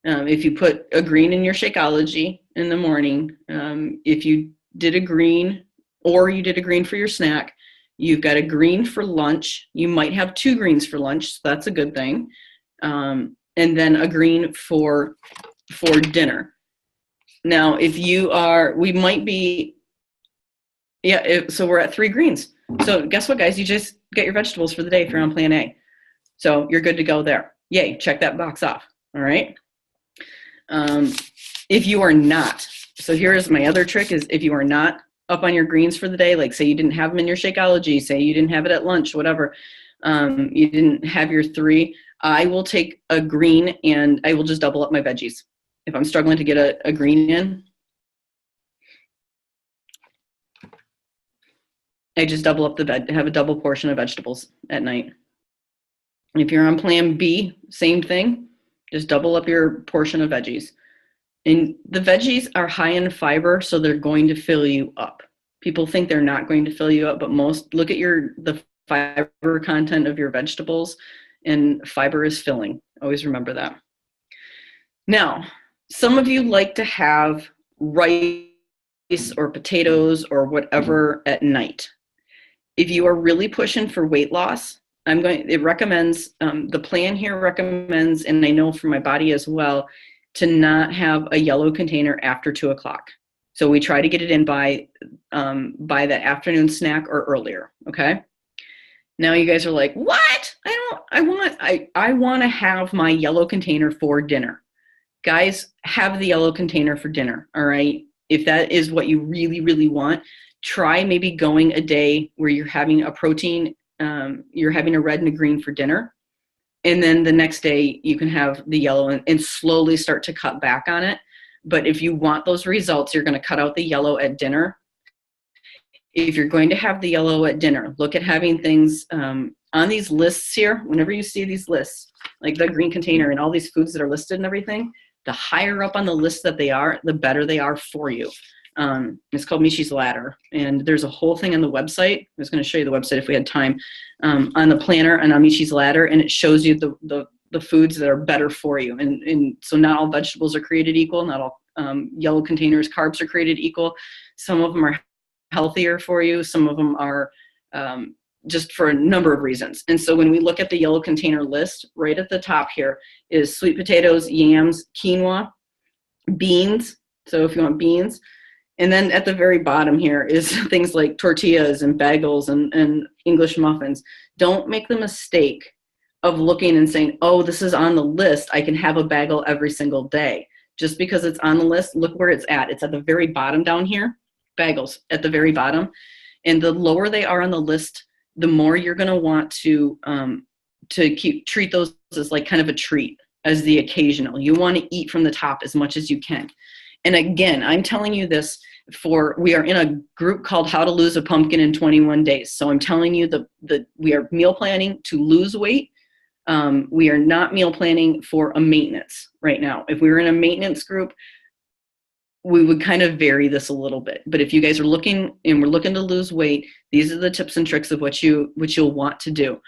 If you put a green in your Shakeology in the morning, if you did a green, or you did a green for your snack, you've got a green for lunch. You might have 2 greens for lunch, so that's a good thing. And then a green for dinner. Now, so we're at 3 greens. So guess what, guys? You just get your vegetables for the day if you're on plan A. So you're good to go there. Yay, check that box off. All right. If you are not, so here's my other trick, is if you are not up on your greens for the day, like say you didn't have them in your Shakeology, say you didn't have it at lunch, whatever, you didn't have your 3, I will take a green and I will just double up my veggies. If I'm struggling to get a green in, I just double up have a double portion of vegetables at night. If you're on plan B, same thing, just double up your portion of veggies. And the veggies are high in fiber, so they're going to fill you up. People think they're not going to fill you up, but look at the fiber content of your vegetables, and fiber is filling. Always remember that. Now, some of you like to have rice or potatoes or whatever at night. If you are really pushing for weight loss, it recommends, the plan here recommends, and I know from my body as well, to not have a yellow container after 2 o'clock. So we try to get it in by the afternoon snack or earlier. Okay. Now you guys are like, what? I want to have my yellow container for dinner. Guys, have the yellow container for dinner. All right. If that is what you really, really want, try maybe going a day where you're having a protein, you're having a red and a green for dinner. And then the next day you can have the yellow and slowly start to cut back on it. But if you want those results, you're going to cut out the yellow at dinner. If you're going to have the yellow at dinner, look at having things on these lists here. Whenever you see these lists, like the green container and all these foods that are listed and everything, the higher up on the list that they are, the better they are for you. It's called Michi's Ladder, and there's a whole thing on the website. I was going to show you the website if we had time, on the planner and on Michi's Ladder, and it shows you the foods that are better for you. And so not all vegetables are created equal. Not all yellow containers carbs are created equal. Some of them are healthier for you. Some of them are just for a number of reasons. And so when we look at the yellow container list, right at the top here is sweet potatoes, yams, quinoa, beans. So if you want beans. And then at the very bottom here is things like tortillas and bagels and English muffins. Don't make the mistake of looking and saying, oh, this is on the list, I can have a bagel every single day. Just because it's on the list, look where it's at. It's at the very bottom down here, bagels at the very bottom. And the lower they are on the list, the more you're going to want to treat those as like kind of a treat, as the occasional. You want to eat from the top as much as you can. And again, I'm telling you this we are in a group called How to Lose a Pumpkin in 21 Days. So I'm telling you we are meal planning to lose weight. We are not meal planning for a maintenance right now. If we were in a maintenance group, we would kind of vary this a little bit. But if you guys are looking and we're looking to lose weight, these are the tips and tricks of what you'll want to do.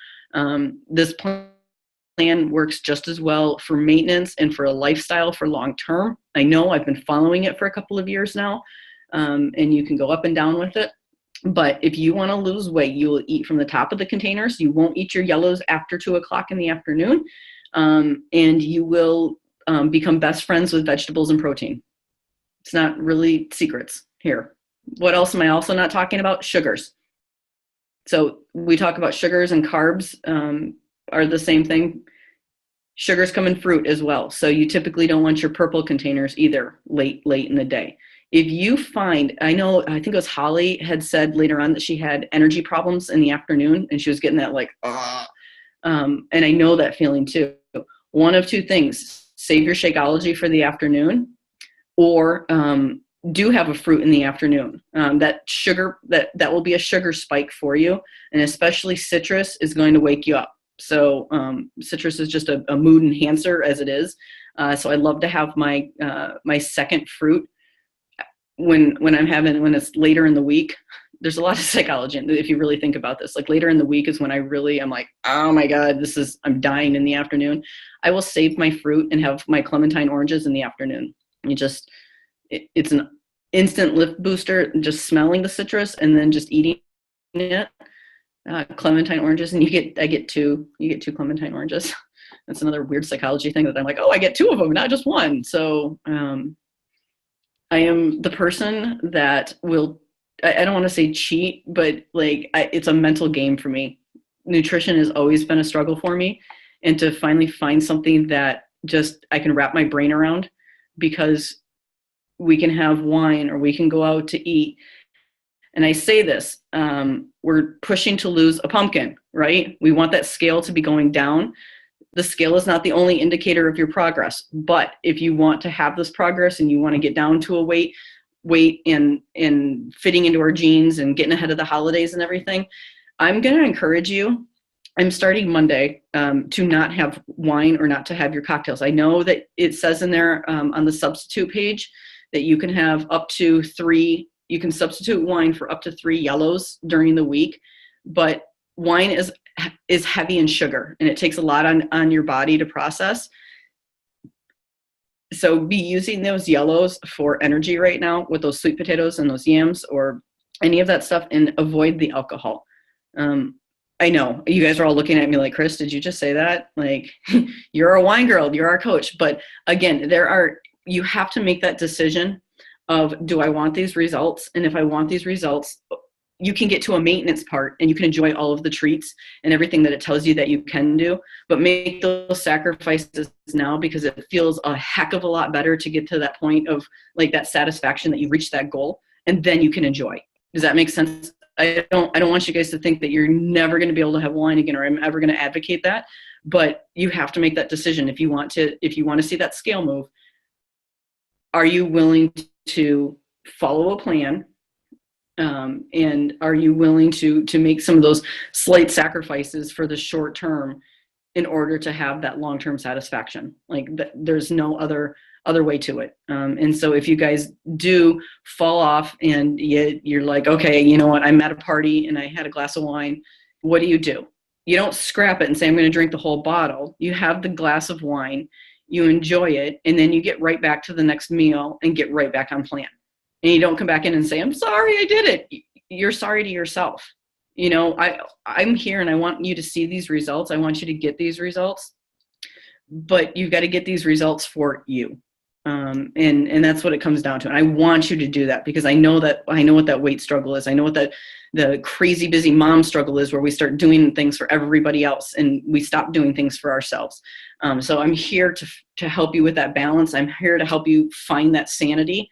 This plan works just as well for maintenance and for a lifestyle for long term. I know I've been following it for a couple of years now, and you can go up and down with it. But if you want to lose weight, you will eat from the top of the containers. You won't eat your yellows after 2 o'clock in the afternoon, and you will become best friends with vegetables and protein. It's not really secrets here. What else am I also not talking about? Sugars. So we talk about sugars and carbs are the same thing. Sugars come in fruit as well. So you typically don't want your purple containers either late in the day. If you find, I think it was Holly had said later on that she had energy problems in the afternoon and she was getting that like, and I know that feeling too. One of two things: save your Shakeology for the afternoon, or do have a fruit in the afternoon. That sugar, that will be a sugar spike for you, and especially citrus is going to wake you up. So citrus is just a mood enhancer as it is. So I love to have my my second fruit when it's later in the week. There's a lot of psychology if you really think about this. Like later in the week is when I'm like, oh my God, I'm dying in the afternoon. I will save my fruit and have my clementine oranges in the afternoon. It's an instant lift booster, just smelling the citrus and then just eating it. Clementine oranges, and you get two clementine oranges. That's another weird psychology thing that I'm like, oh, I get two of them, not just one. So I am the person that will, I don't want to say cheat, but like it's a mental game for me. Nutrition has always been a struggle for me, and to finally find something that just I can wrap my brain around, because we can have wine or we can go out to eat. And I say this, we're pushing to lose a pumpkin, right? We want that scale to be going down. The scale is not the only indicator of your progress, but if you want to have this progress and you want to get down to a weight and fitting into our jeans and getting ahead of the holidays and everything, I'm going to encourage you. I'm starting Monday to not have wine or not to have your cocktails. I know that it says in there on the substitute page that you can have up to 3. You can substitute wine for up to 3 yellows during the week, but wine is heavy in sugar and it takes a lot on your body to process. So be using those yellows for energy right now with those sweet potatoes and those yams or any of that stuff, and avoid the alcohol. I know you guys are all looking at me like, Chris, did you just say that? Like, you're a wine girl, you're our coach. But again, you have to make that decision of, do I want these results? And if I want these results, you can get to a maintenance part and you can enjoy all of the treats and everything that it tells you that you can do, but make those sacrifices now, because it feels a heck of a lot better to get to that point of like that satisfaction that you reached that goal, and then you can enjoy. Does that make sense? I don't want you guys to think that you're never going to be able to have wine again, or I'm ever going to advocate that, but you have to make that decision. If you want to see that scale move, are you willing to follow a plan? And are you willing to make some of those slight sacrifices for the short term in order to have that long-term satisfaction. Like there's no other way to it. And so if you guys do fall off and you're like, okay, you know what, I'm at a party and I had a glass of wine, what do? You don't scrap it and say, I'm going to drink the whole bottle. You have the glass of wine, you enjoy it, and then you get right back to the next meal and get right back on plan. And you don't come back in and say, I'm sorry, I did it. You're sorry to yourself. You know, I'm here and I want you to see these results. I want you to get these results, but you've got to get these results for you. And that's what it comes down to. And I want you to do that because I know what that weight struggle is. I know what the crazy busy mom struggle is, where we start doing things for everybody else and we stop doing things for ourselves. So I'm here to help you with that balance. I'm here to help you find that sanity.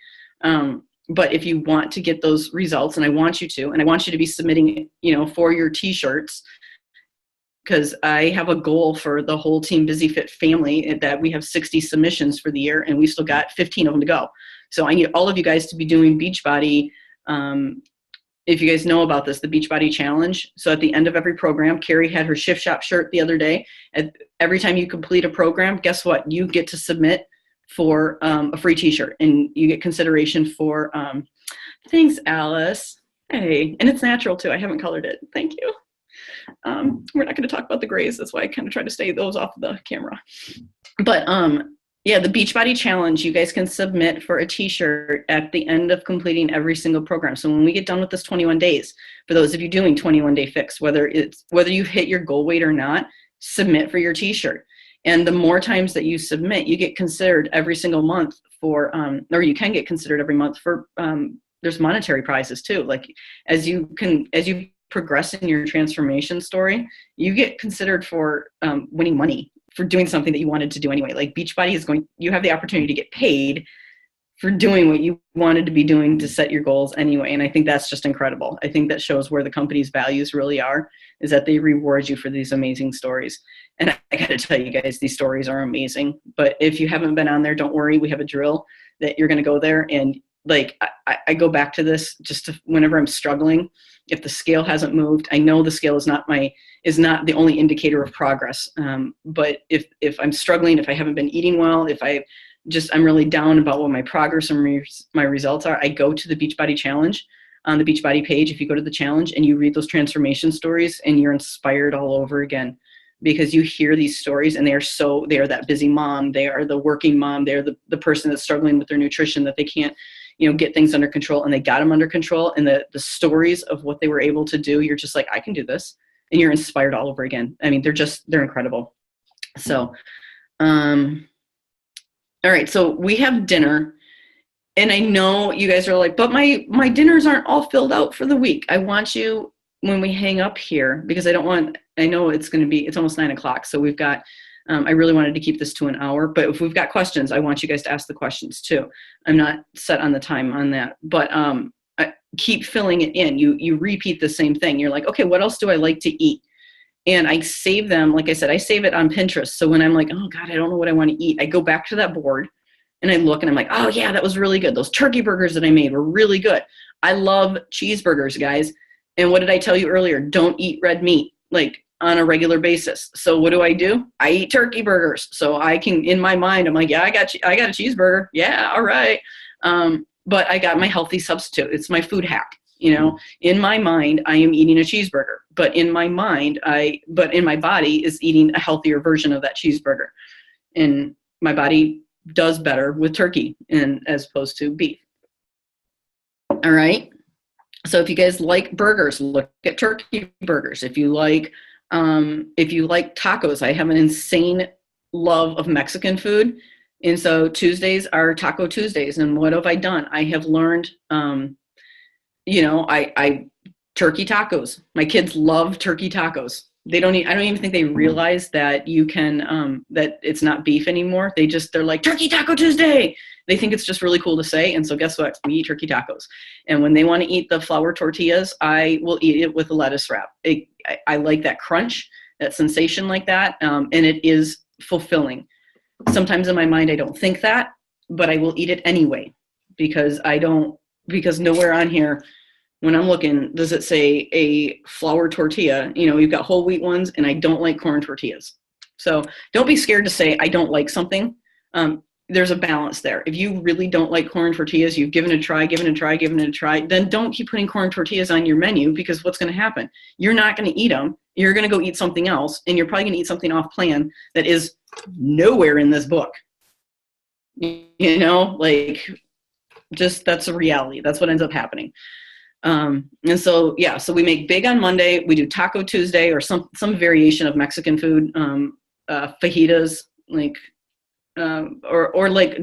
But if you want to get those results, and I want you to be submitting, for your t-shirts, because I have a goal for the whole Team BusyFit family that we have 60 submissions for the year, and we still got 15 of them to go. So I need all of you guys to be doing Beachbody. If you guys know about this, the Beachbody Challenge. So at the end of every program, Carrie had her Shift Shop shirt the other day. Every time you complete a program, guess what? You get to submit for a free t-shirt, and you get consideration for, thanks, Alice. Hey, and it's natural too. I haven't colored it. Thank you. We're not going to talk about the grays. That's why I kind of try to stay those off the camera. But yeah, the Beachbody Challenge, you guys can submit for a t-shirt at the end of completing every single program. So when we get done with this 21 days, for those of you doing 21-day fix, whether you've hit your goal weight or not, submit for your t-shirt. And the more times that you submit, you get considered every single month for, or you can get considered every month for, there's monetary prizes too. Like as you progress in your transformation story, you get considered for winning money for doing something that you wanted to do anyway. Like Beachbody you have the opportunity to get paid for doing what you wanted to be doing to set your goals anyway. And I think that's just incredible. I think that shows where the company's values really are, is that they reward you for these amazing stories. And I got to tell you guys, these stories are amazing. But if you haven't been on there, don't worry. We have a drill that you're going to go there. And like, I go back to this just whenever I'm struggling. If the scale hasn't moved, I know the scale is not the only indicator of progress. But if I'm struggling, if I haven't been eating well, if I'm really down about what my progress and my results are, I go to the Beachbody Challenge on the Beachbody page. If you go to the challenge and you read those transformation stories, and you're inspired all over again, because you hear these stories and they are that busy mom, they are the working mom, they're the person that's struggling with their nutrition, that they can't, get things under control, and they got them under control. And the stories of what they were able to do, you're just like, I can do this. And you're inspired all over again. I mean, they're incredible. So, all right. So we have dinner, and I know you guys are like, but my dinners aren't all filled out for the week. I want you, when we hang up here, because I know it's almost 9:00. So we've got, I really wanted to keep this to an hour, but if we've got questions, I want you guys to ask the questions too. I'm not set on the time on that, but keep filling it in. You repeat the same thing. You're like, okay, what else do I like to eat? And I save them. Like I said, I save it on Pinterest. So when I'm like, oh God, I don't know what I want to eat, I go back to that board and I look and I'm like, oh yeah, that was really good. Those turkey burgers that I made were really good. I love cheeseburgers, guys. And what did I tell you earlier? Don't eat red meat, like on a regular basis. So what do? I eat turkey burgers. So I can, in my mind, I'm like, yeah, I got a cheeseburger. Yeah. All right. But I got my healthy substitute. It's my food hack. In my mind, I am eating a cheeseburger, but in my body is eating a healthier version of that cheeseburger. And my body does better with turkey as opposed to beef. All right. So if you guys like burgers, look at turkey burgers. If you like tacos, I have an insane love of Mexican food. And so Tuesdays are Taco Tuesdays. And what have I done? I have learned, I turkey tacos. My kids love turkey tacos. I don't even think they realize that you can, that it's not beef anymore. They're like, Turkey Taco Tuesday. They think it's just really cool to say. And so guess what? We eat turkey tacos. And when they want to eat the flour tortillas, I will eat it with a lettuce wrap. I like that crunch, that sensation like that. And it is fulfilling. Sometimes in my mind, I don't think that, but I will eat it anyway, because nowhere on here, when I'm looking, does it say a flour tortilla? You've got whole wheat ones, and I don't like corn tortillas. So don't be scared to say, I don't like something. There's a balance there. If you really don't like corn tortillas, you've given it a try, then don't keep putting corn tortillas on your menu, because what's going to happen? You're not going to eat them. You're going to go eat something else, and you're probably going to eat something off plan that is nowhere in this book. You know, like, just, that's a reality. That's what ends up happening. And so, yeah, so we make big on Monday. We do Taco Tuesday, or some variation of Mexican food, fajitas, like, or like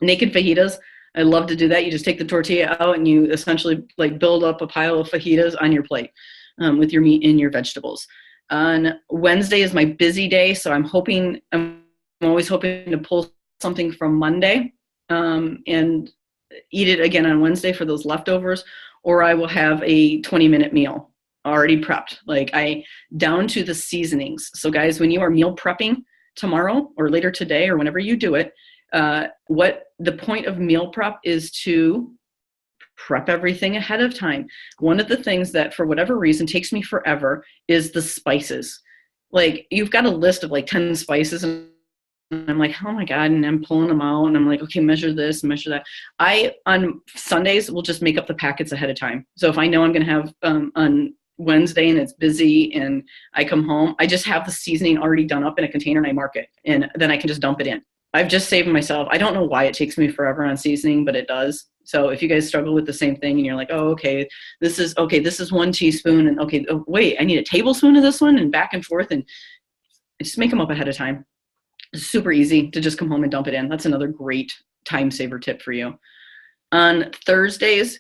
naked fajitas. I love to do that. You just take the tortilla out and you essentially like build up a pile of fajitas on your plate, with your meat and your vegetables. On Wednesday is my busy day, so I'm always hoping to pull something from Monday, and eat it again on Wednesday for those leftovers, or I will have a 20-minute meal already prepped, like down to the seasonings. So guys, when you are meal prepping tomorrow or later today or whenever you do it, what the point of meal prep is to prep everything ahead of time. One of the things that for whatever reason takes me forever is the spices. Like, you've got a list of like 10 spices, and I'm like, oh my God, and I'm pulling them out, and I'm like, okay, measure this, measure that. On Sundays, will just make up the packets ahead of time. So if I know I'm going to have on Wednesday and it's busy and I come home, I just have the seasoning already done up in a container and I mark it, and then I can just dump it in. I've just saved myself. I don't know why it takes me forever on seasoning, but it does. So if you guys struggle with the same thing and you're like, oh, okay, this is 1 teaspoon, and okay, oh, wait, I need a tablespoon of this one, and back and forth, and just make them up ahead of time. It's super easy to just come home and dump it in. That's another great time saver tip for you. On Thursdays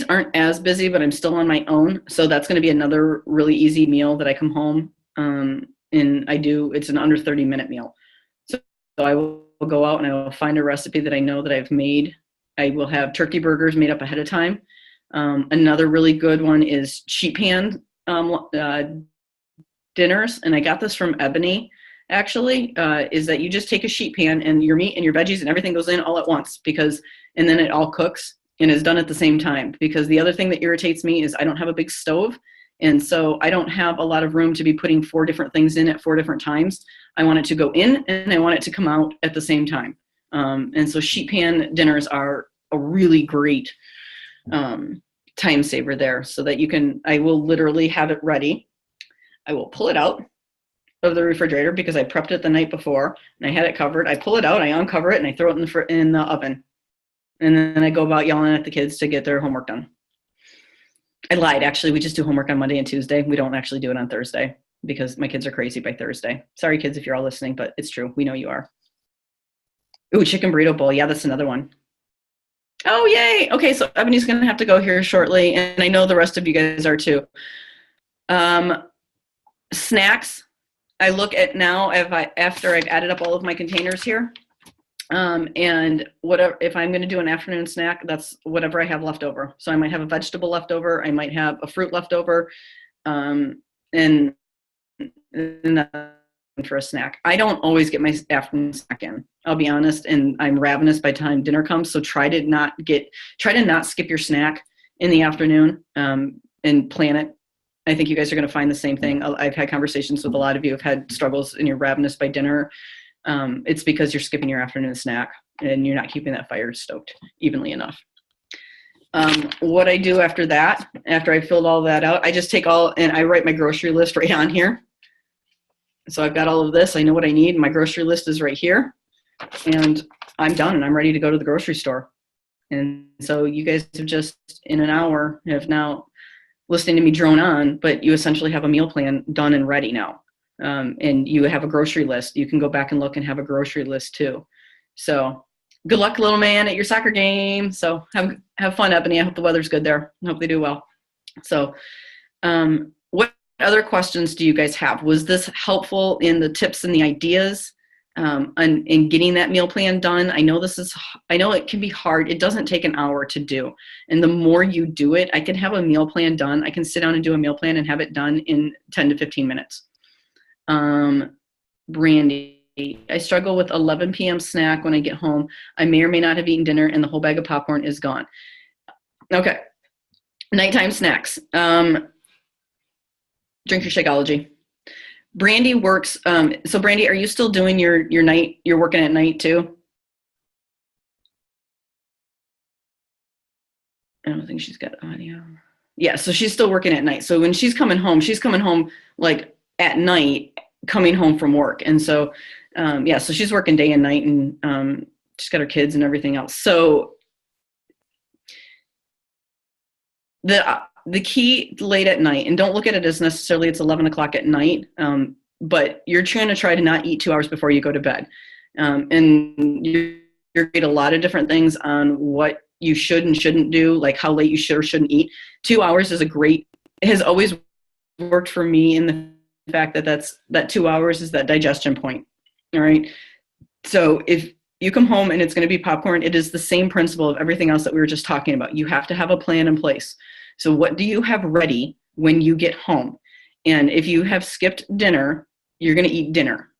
aren't as busy, but I'm still on my own. So that's going to be another really easy meal that I come home, and it's an under 30-minute meal. So I will go out and I will find a recipe that I know that I've made. I will have turkey burgers made up ahead of time. Another really good one is sheet pan dinners. And I got this from Ebony, actually, is that you just take a sheet pan and your meat and your veggies and everything goes in all at once, and then it all cooks and is done at the same time. Because the other thing that irritates me is I don't have a big stove. And so I don't have a lot of room to be putting 4 different things in at 4 different times. I want it to go in and I want it to come out at the same time. And so sheet pan dinners are a really great time saver there, so that I will literally have it ready. I will pull it out of the refrigerator because I prepped it the night before and I had it covered. I pull it out, I uncover it, and I throw it in the oven. And then I go about yelling at the kids to get their homework done. I lied. Actually, we just do homework on Monday and Tuesday. We don't actually do it on Thursday because my kids are crazy by Thursday. Sorry, kids, if you're all listening, but it's true. We know you are. Ooh, chicken burrito bowl. Yeah, that's another one. Oh, yay. Okay, so Ebony's going to have to go here shortly, and I know the rest of you guys are too. Snacks. I look at now after I've added up all of my containers here. And whatever, if I'm going to do an afternoon snack, that's whatever I have left over. So I might have a vegetable left over. I might have a fruit left over, and for a snack. I don't always get my afternoon snack in, I'll be honest, and I'm ravenous by the time dinner comes. So try to not skip your snack in the afternoon, and plan it. I think you guys are going to find the same thing. I've had conversations with a lot of you who've had struggles and you're ravenous by dinner. It's because you're skipping your afternoon snack and you're not keeping that fire stoked evenly enough. What I do after that, after I filled all that out, I just take and I write my grocery list right on here. So I've got all of this. I know what I need. My grocery list is right here. And I'm done and I'm ready to go to the grocery store. And so you guys have just, in an hour, have now listening to me drone on, but you essentially have a meal plan done and ready now. And you have a grocery list. You can go back and look and have a grocery list too. So good luck, little man, at your soccer game. So have fun, Ebony. I hope the weather's good there. I hope they do well. So what other questions do you guys have? Was this helpful in the tips and the ideas in getting that meal plan done? I know it can be hard. It doesn't take an hour to do. And the more you do it, I can have a meal plan done. I can sit down and do a meal plan and have it done in 10 to 15 minutes. Brandy, I struggle with 11 p.m. snack when I get home. I may or may not have eaten dinner and the whole bag of popcorn is gone. Okay. Nighttime snacks. Drink your Shakeology. Brandy works. So Brandy, are you still doing your night? You're working at night too? I don't think she's got audio. Yeah, so she's still working at night. So when she's coming home like at night, coming home from work. And so, yeah, so she's working day and night, and she's got her kids and everything else. So the key late at night, and don't look at it as necessarily it's 11 o'clock at night, but you're trying to try to not eat 2 hours before you go to bed. And you're a lot of different things on what you should and shouldn't do, like how late you should or shouldn't eat. 2 hours is it has always worked for me in the fact that 2 hours is that digestion point. All right. So if you come home and it's going to be popcorn, it is the same principle of everything else that we were just talking about. You have to have a plan in place. So what do you have ready when you get home? And if you have skipped dinner, you're going to eat dinner.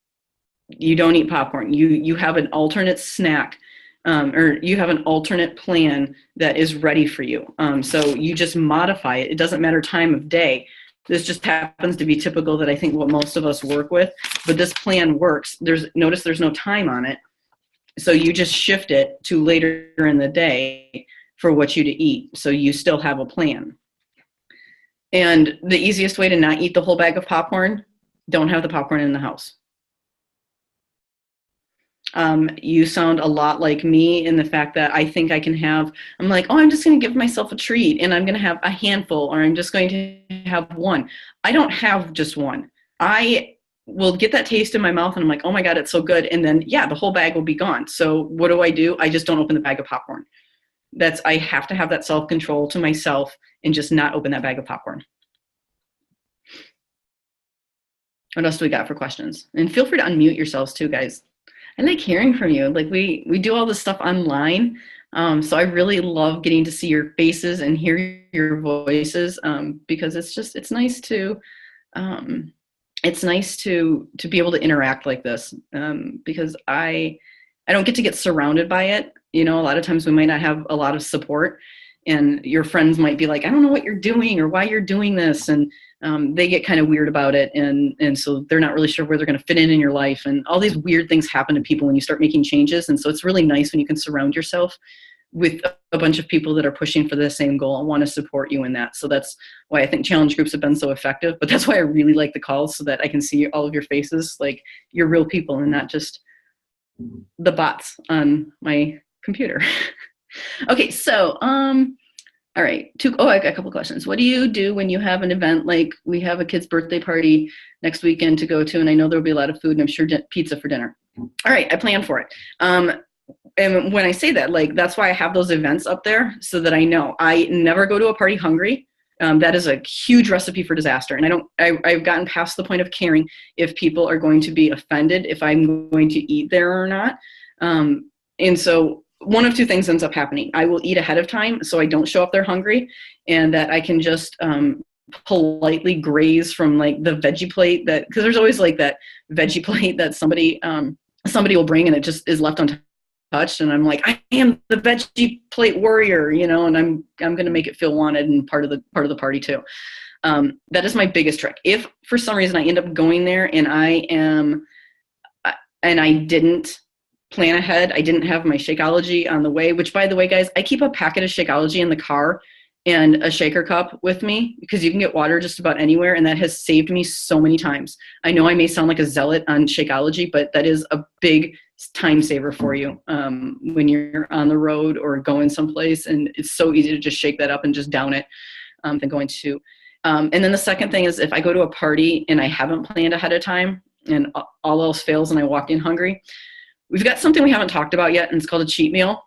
You don't eat popcorn. You have an alternate snack, or you have an alternate plan that is ready for you. So you just modify it. It doesn't matter time of day. This just happens to be typical that I think what most of us work with, but this plan works. Notice there's no time on it. So you just shift it to later in the day for what you to eat. So you still have a plan. And the easiest way to not eat the whole bag of popcorn, don't have the popcorn in the house. You sound a lot like me in the fact that I think I'm like, oh, I'm just going to give myself a treat and I'm going to have a handful, or I'm just going to have one. I don't have just one. I will get that taste in my mouth and I'm like, oh my God, it's so good. And then, yeah, the whole bag will be gone. So what do? I just don't open the bag of popcorn. I have to have that self-control to myself and just not open that bag of popcorn. What else do we got for questions? And feel free to unmute yourselves too, guys. I like hearing from you. Like we do all this stuff online. So I really love getting to see your faces and hear your voices, because it's nice to be able to interact like this, because I don't get surrounded by it. You know, a lot of times we might not have a lot of support, and your friends might be like, I don't know what you're doing or why you're doing this. And they get kind of weird about it. And so they're not really sure where they're going to fit in your life. And all these weird things happen to people when you start making changes. And so it's really nice when you can surround yourself with a bunch of people that are pushing for the same goal and want to support you in that. So that's why I think challenge groups have been so effective. But that's why I really like the calls, so that I can see all of your faces, like you're real people and not just the bots on my computer. Okay, so all right, I got a couple questions. What do you do when you have an event, like we have a kid's birthday party next weekend to go to, and I know there'll be a lot of food, and I'm sure pizza for dinner. All right, I plan for it. And when I say that, like, that's why I have those events up there, so that I know I never go to a party hungry. That is a huge recipe for disaster. And I've gotten past the point of caring if people are going to be offended if I'm going to eat there or not. And so one of two things ends up happening. I will eat ahead of time so I don't show up there hungry, and that I can just politely graze from like the veggie plate, because there's always like that veggie plate that somebody will bring and it just is left untouched, and I'm like, I am the veggie plate warrior, you know, and I'm going to make it feel wanted and part of the party too. That is my biggest trick. If for some reason I end up going there and I didn't plan ahead, I didn't have my Shakeology on the way, which, by the way, guys, I keep a packet of Shakeology in the car and a shaker cup with me, because you can get water just about anywhere, and that has saved me so many times. I know I may sound like a zealot on Shakeology, but that is a big time saver for you when you're on the road or going someplace, and it's so easy to just shake that up and just down it than going to. And then the second thing is, if I go to a party and I haven't planned ahead of time and all else fails and I walk in hungry, we've got something we haven't talked about yet, and it's called a cheat meal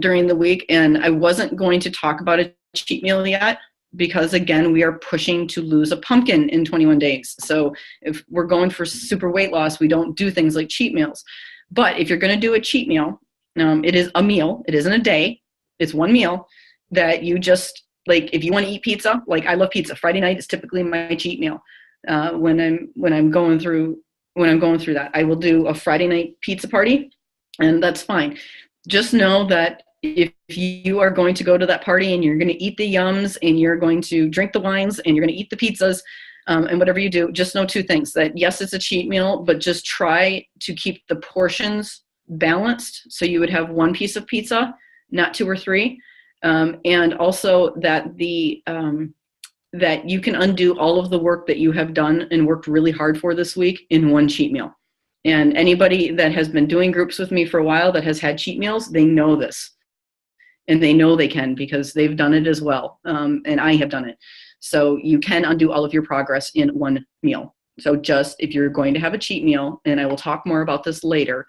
during the week. And I wasn't going to talk about a cheat meal yet, because again, we are pushing to lose a pumpkin in 21 days. So if we're going for super weight loss, we don't do things like cheat meals. But if you're going to do a cheat meal, it is a meal. It isn't a day. It's one meal that you just, like, if you want to eat pizza, like I love pizza. Friday night is typically my cheat meal. When I'm going through that, I will do a Friday night pizza party, and that's fine. Just know that if you are going to go to that party and you're going to eat the yums and you're going to drink the wines and you're going to eat the pizzas, And whatever you do, just know two things: that yes, it's a cheat meal, but just try to keep the portions balanced. So you would have one piece of pizza, not two or three. And also that that you can undo all of the work that you have done and worked really hard for this week in one cheat meal. And anybody that has been doing groups with me for a while that has had cheat meals, they know this. And they know they can because they've done it as well. And I have done it. So you can undo all of your progress in one meal. So just if you're going to have a cheat meal, and I will talk more about this later,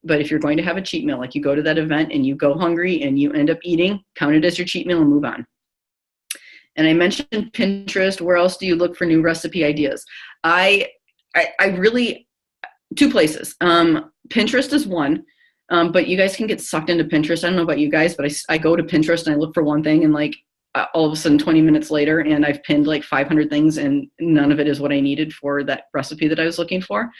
but if you're going to have a cheat meal, like you go to that event and you go hungry and you end up eating, count it as your cheat meal and move on. And I mentioned Pinterest. Where else do you look for new recipe ideas? I really, two places. Pinterest is one, but you guys can get sucked into Pinterest. I don't know about you guys, but I go to Pinterest and I look for one thing, and like all of a sudden 20 minutes later, and I've pinned like 500 things and none of it is what I needed for that recipe that I was looking for.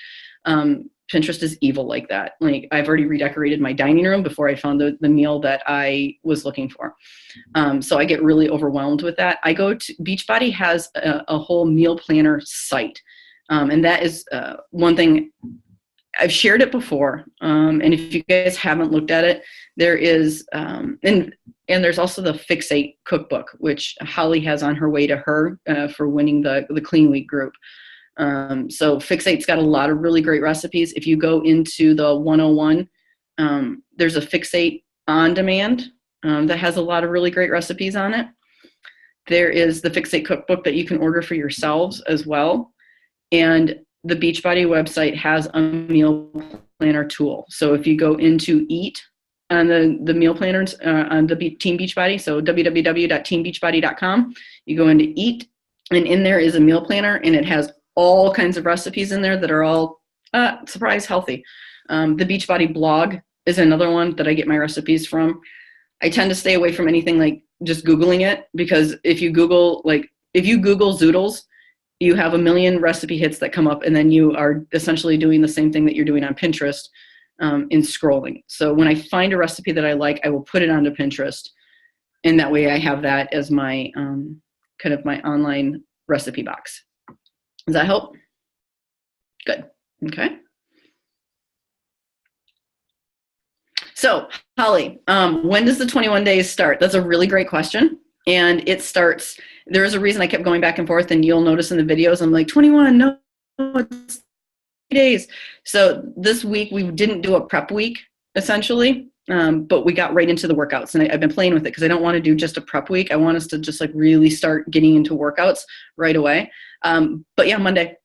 Pinterest is evil like that. Like I've already redecorated my dining room before I found the meal that I was looking for. So I get really overwhelmed with that. I go to Beachbody has a whole meal planner site. And that is one thing I've shared it before. And if you guys haven't looked at it, there is, and there's also the Fixate cookbook, which Holly has on her way to her for winning the Clean Week group. So Fixate's got a lot of really great recipes. If you go into the 101, there's a Fixate on demand that has a lot of really great recipes on it. There is the Fixate cookbook that you can order for yourselves as well. And the Beachbody website has a meal planner tool. So if you go into Eat on the meal planners on the Team Beachbody, so www.teambeachbody.com, you go into Eat, and in there is a meal planner, and it has all kinds of recipes in there that are all surprise healthy. The Beachbody blog is another one that I get my recipes from. I tend to stay away from anything like just Googling it, because if you Google zoodles, you have a million recipe hits that come up, and then you are essentially doing the same thing that you're doing on Pinterest in scrolling. So when I find a recipe that I like, I will put it onto Pinterest, and that way I have that as my kind of my online recipe box. Does that help? Good. Okay. So, Holly, when does the 21 days start? That's a really great question. And it starts, there is a reason I kept going back and forth, and you'll notice in the videos, I'm like, 21, no, it's 3 days. So this week we didn't do a prep week, essentially, but we got right into the workouts. And I've been playing with it because I don't want to do just a prep week. I want us to just like really start getting into workouts right away. But yeah, Monday.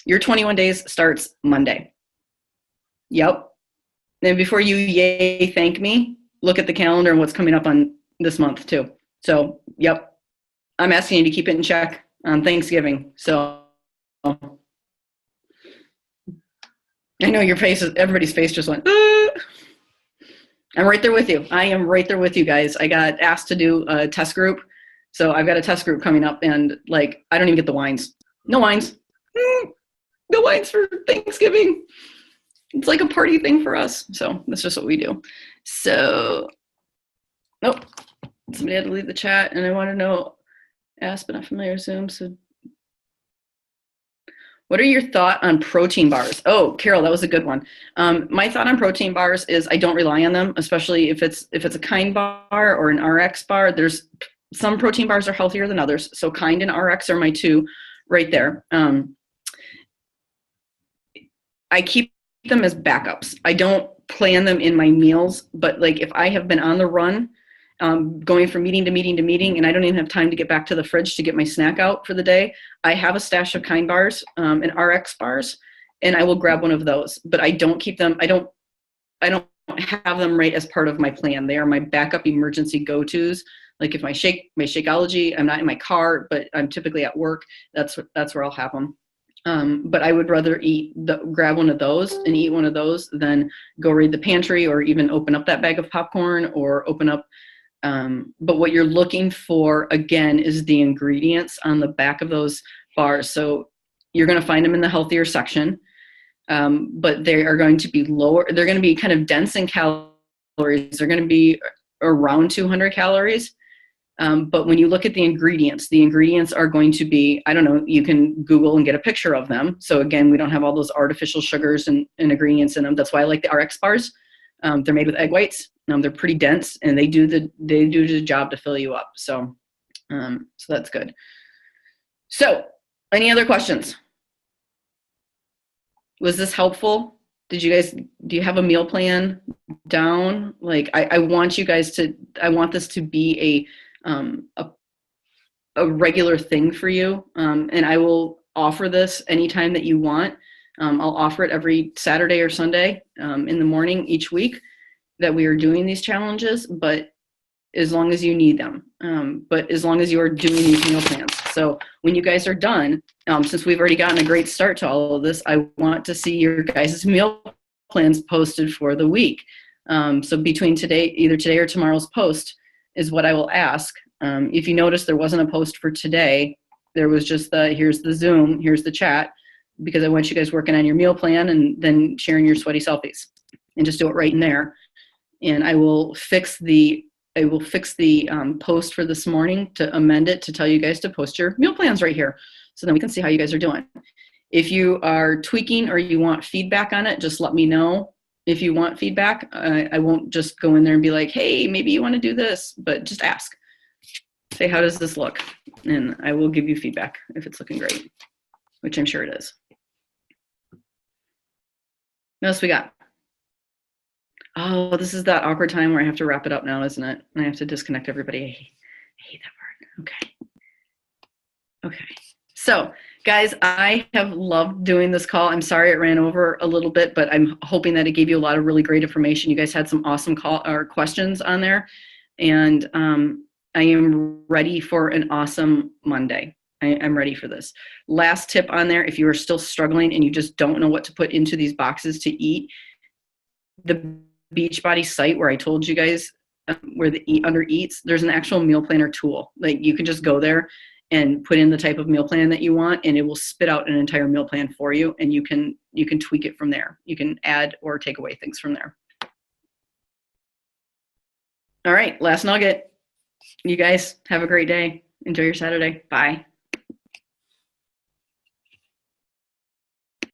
Your 21 days starts Monday. Yep. And before you yay thank me, look at the calendar and what's coming up on this month too. So, yep. I'm asking you to keep it in check on Thanksgiving. So I know your face, everybody's face just went, I'm right there with you. I am right there with you guys. I got asked to do a test group. So I've got a test group coming up, and like, I don't even get the wines. No wines. No wines for Thanksgiving. It's like a party thing for us. So that's just what we do. So, nope. Somebody had to leave the chat, and I want to know, ask but not familiar Zoom. So what are your thoughts on protein bars? Oh, Carol, that was a good one. My thought on protein bars is I don't rely on them, especially if it's a Kind bar or an RX bar. There's some protein bars are healthier than others. So Kind and RX are my two right there. I keep them as backups. I don't plan them in my meals, but like if I have been on the run, going from meeting to meeting to meeting, and I don't even have time to get back to the fridge to get my snack out for the day, I have a stash of Kind bars and RX bars, and I will grab one of those. But I don't keep them. I don't have them right as part of my plan. They are my backup emergency go-tos. Like if my Shakeology, I'm not in my car, but I'm typically at work. That's where I'll have them. But I would rather grab one of those and eat one of those than go raid the pantry or even open up that bag of popcorn or open up. But what you're looking for, again, is the ingredients on the back of those bars. So you're going to find them in the healthier section, but they are going to be lower. They're going to be kind of dense in calories. They're going to be around 200 calories. But when you look at the ingredients are going to be, I don't know, you can Google and get a picture of them. So again, we don't have all those artificial sugars and ingredients in them. That's why I like the RX bars. They're made with egg whites. They're pretty dense, and they do the job to fill you up. So that's good. So any other questions? Was this helpful? Do you have a meal plan down? Like, I want you guys I want this to be a regular thing for you. And I will offer this anytime that you want. I'll offer it every Saturday or Sunday in the morning each week that we are doing these challenges, but as long as you need them, but as long as you are doing these meal plans. So when you guys are done, since we've already gotten a great start to all of this, I want to see your guys' meal plans posted for the week. So between either today or tomorrow's post is what I will ask. If you notice, there wasn't a post for today. There was just here's the Zoom, here's the chat, because I want you guys working on your meal plan and then sharing your sweaty selfies, and just do it right in there. And I will fix the post for this morning to amend it to tell you guys to post your meal plans right here. So then we can see how you guys are doing. If you are tweaking or you want feedback on it, just let me know. If you want feedback, I won't just go in there and be like, hey, maybe you want to do this, but just ask. Say, how does this look? And I will give you feedback if it's looking great, which I'm sure it is. What else we got? Oh, this is that awkward time where I have to wrap it up now, isn't it? And I have to disconnect everybody. I hate that part. Okay. So, guys, I have loved doing this call. I'm sorry it ran over a little bit, but I'm hoping that it gave you a lot of really great information. You guys had some awesome questions on there, and I am ready for an awesome Monday. I'm ready for this. Last tip on there, if you are still struggling and you just don't know what to put into these boxes to eat, the Beachbody site where I told you guys where the under eats, there's an actual meal planner tool. Like, you can just go there and put in the type of meal plan that you want, and it will spit out an entire meal plan for you, and you can tweak it from there. You can add or take away things from there. All right, last nugget. You guys have a great day. Enjoy your Saturday. Bye.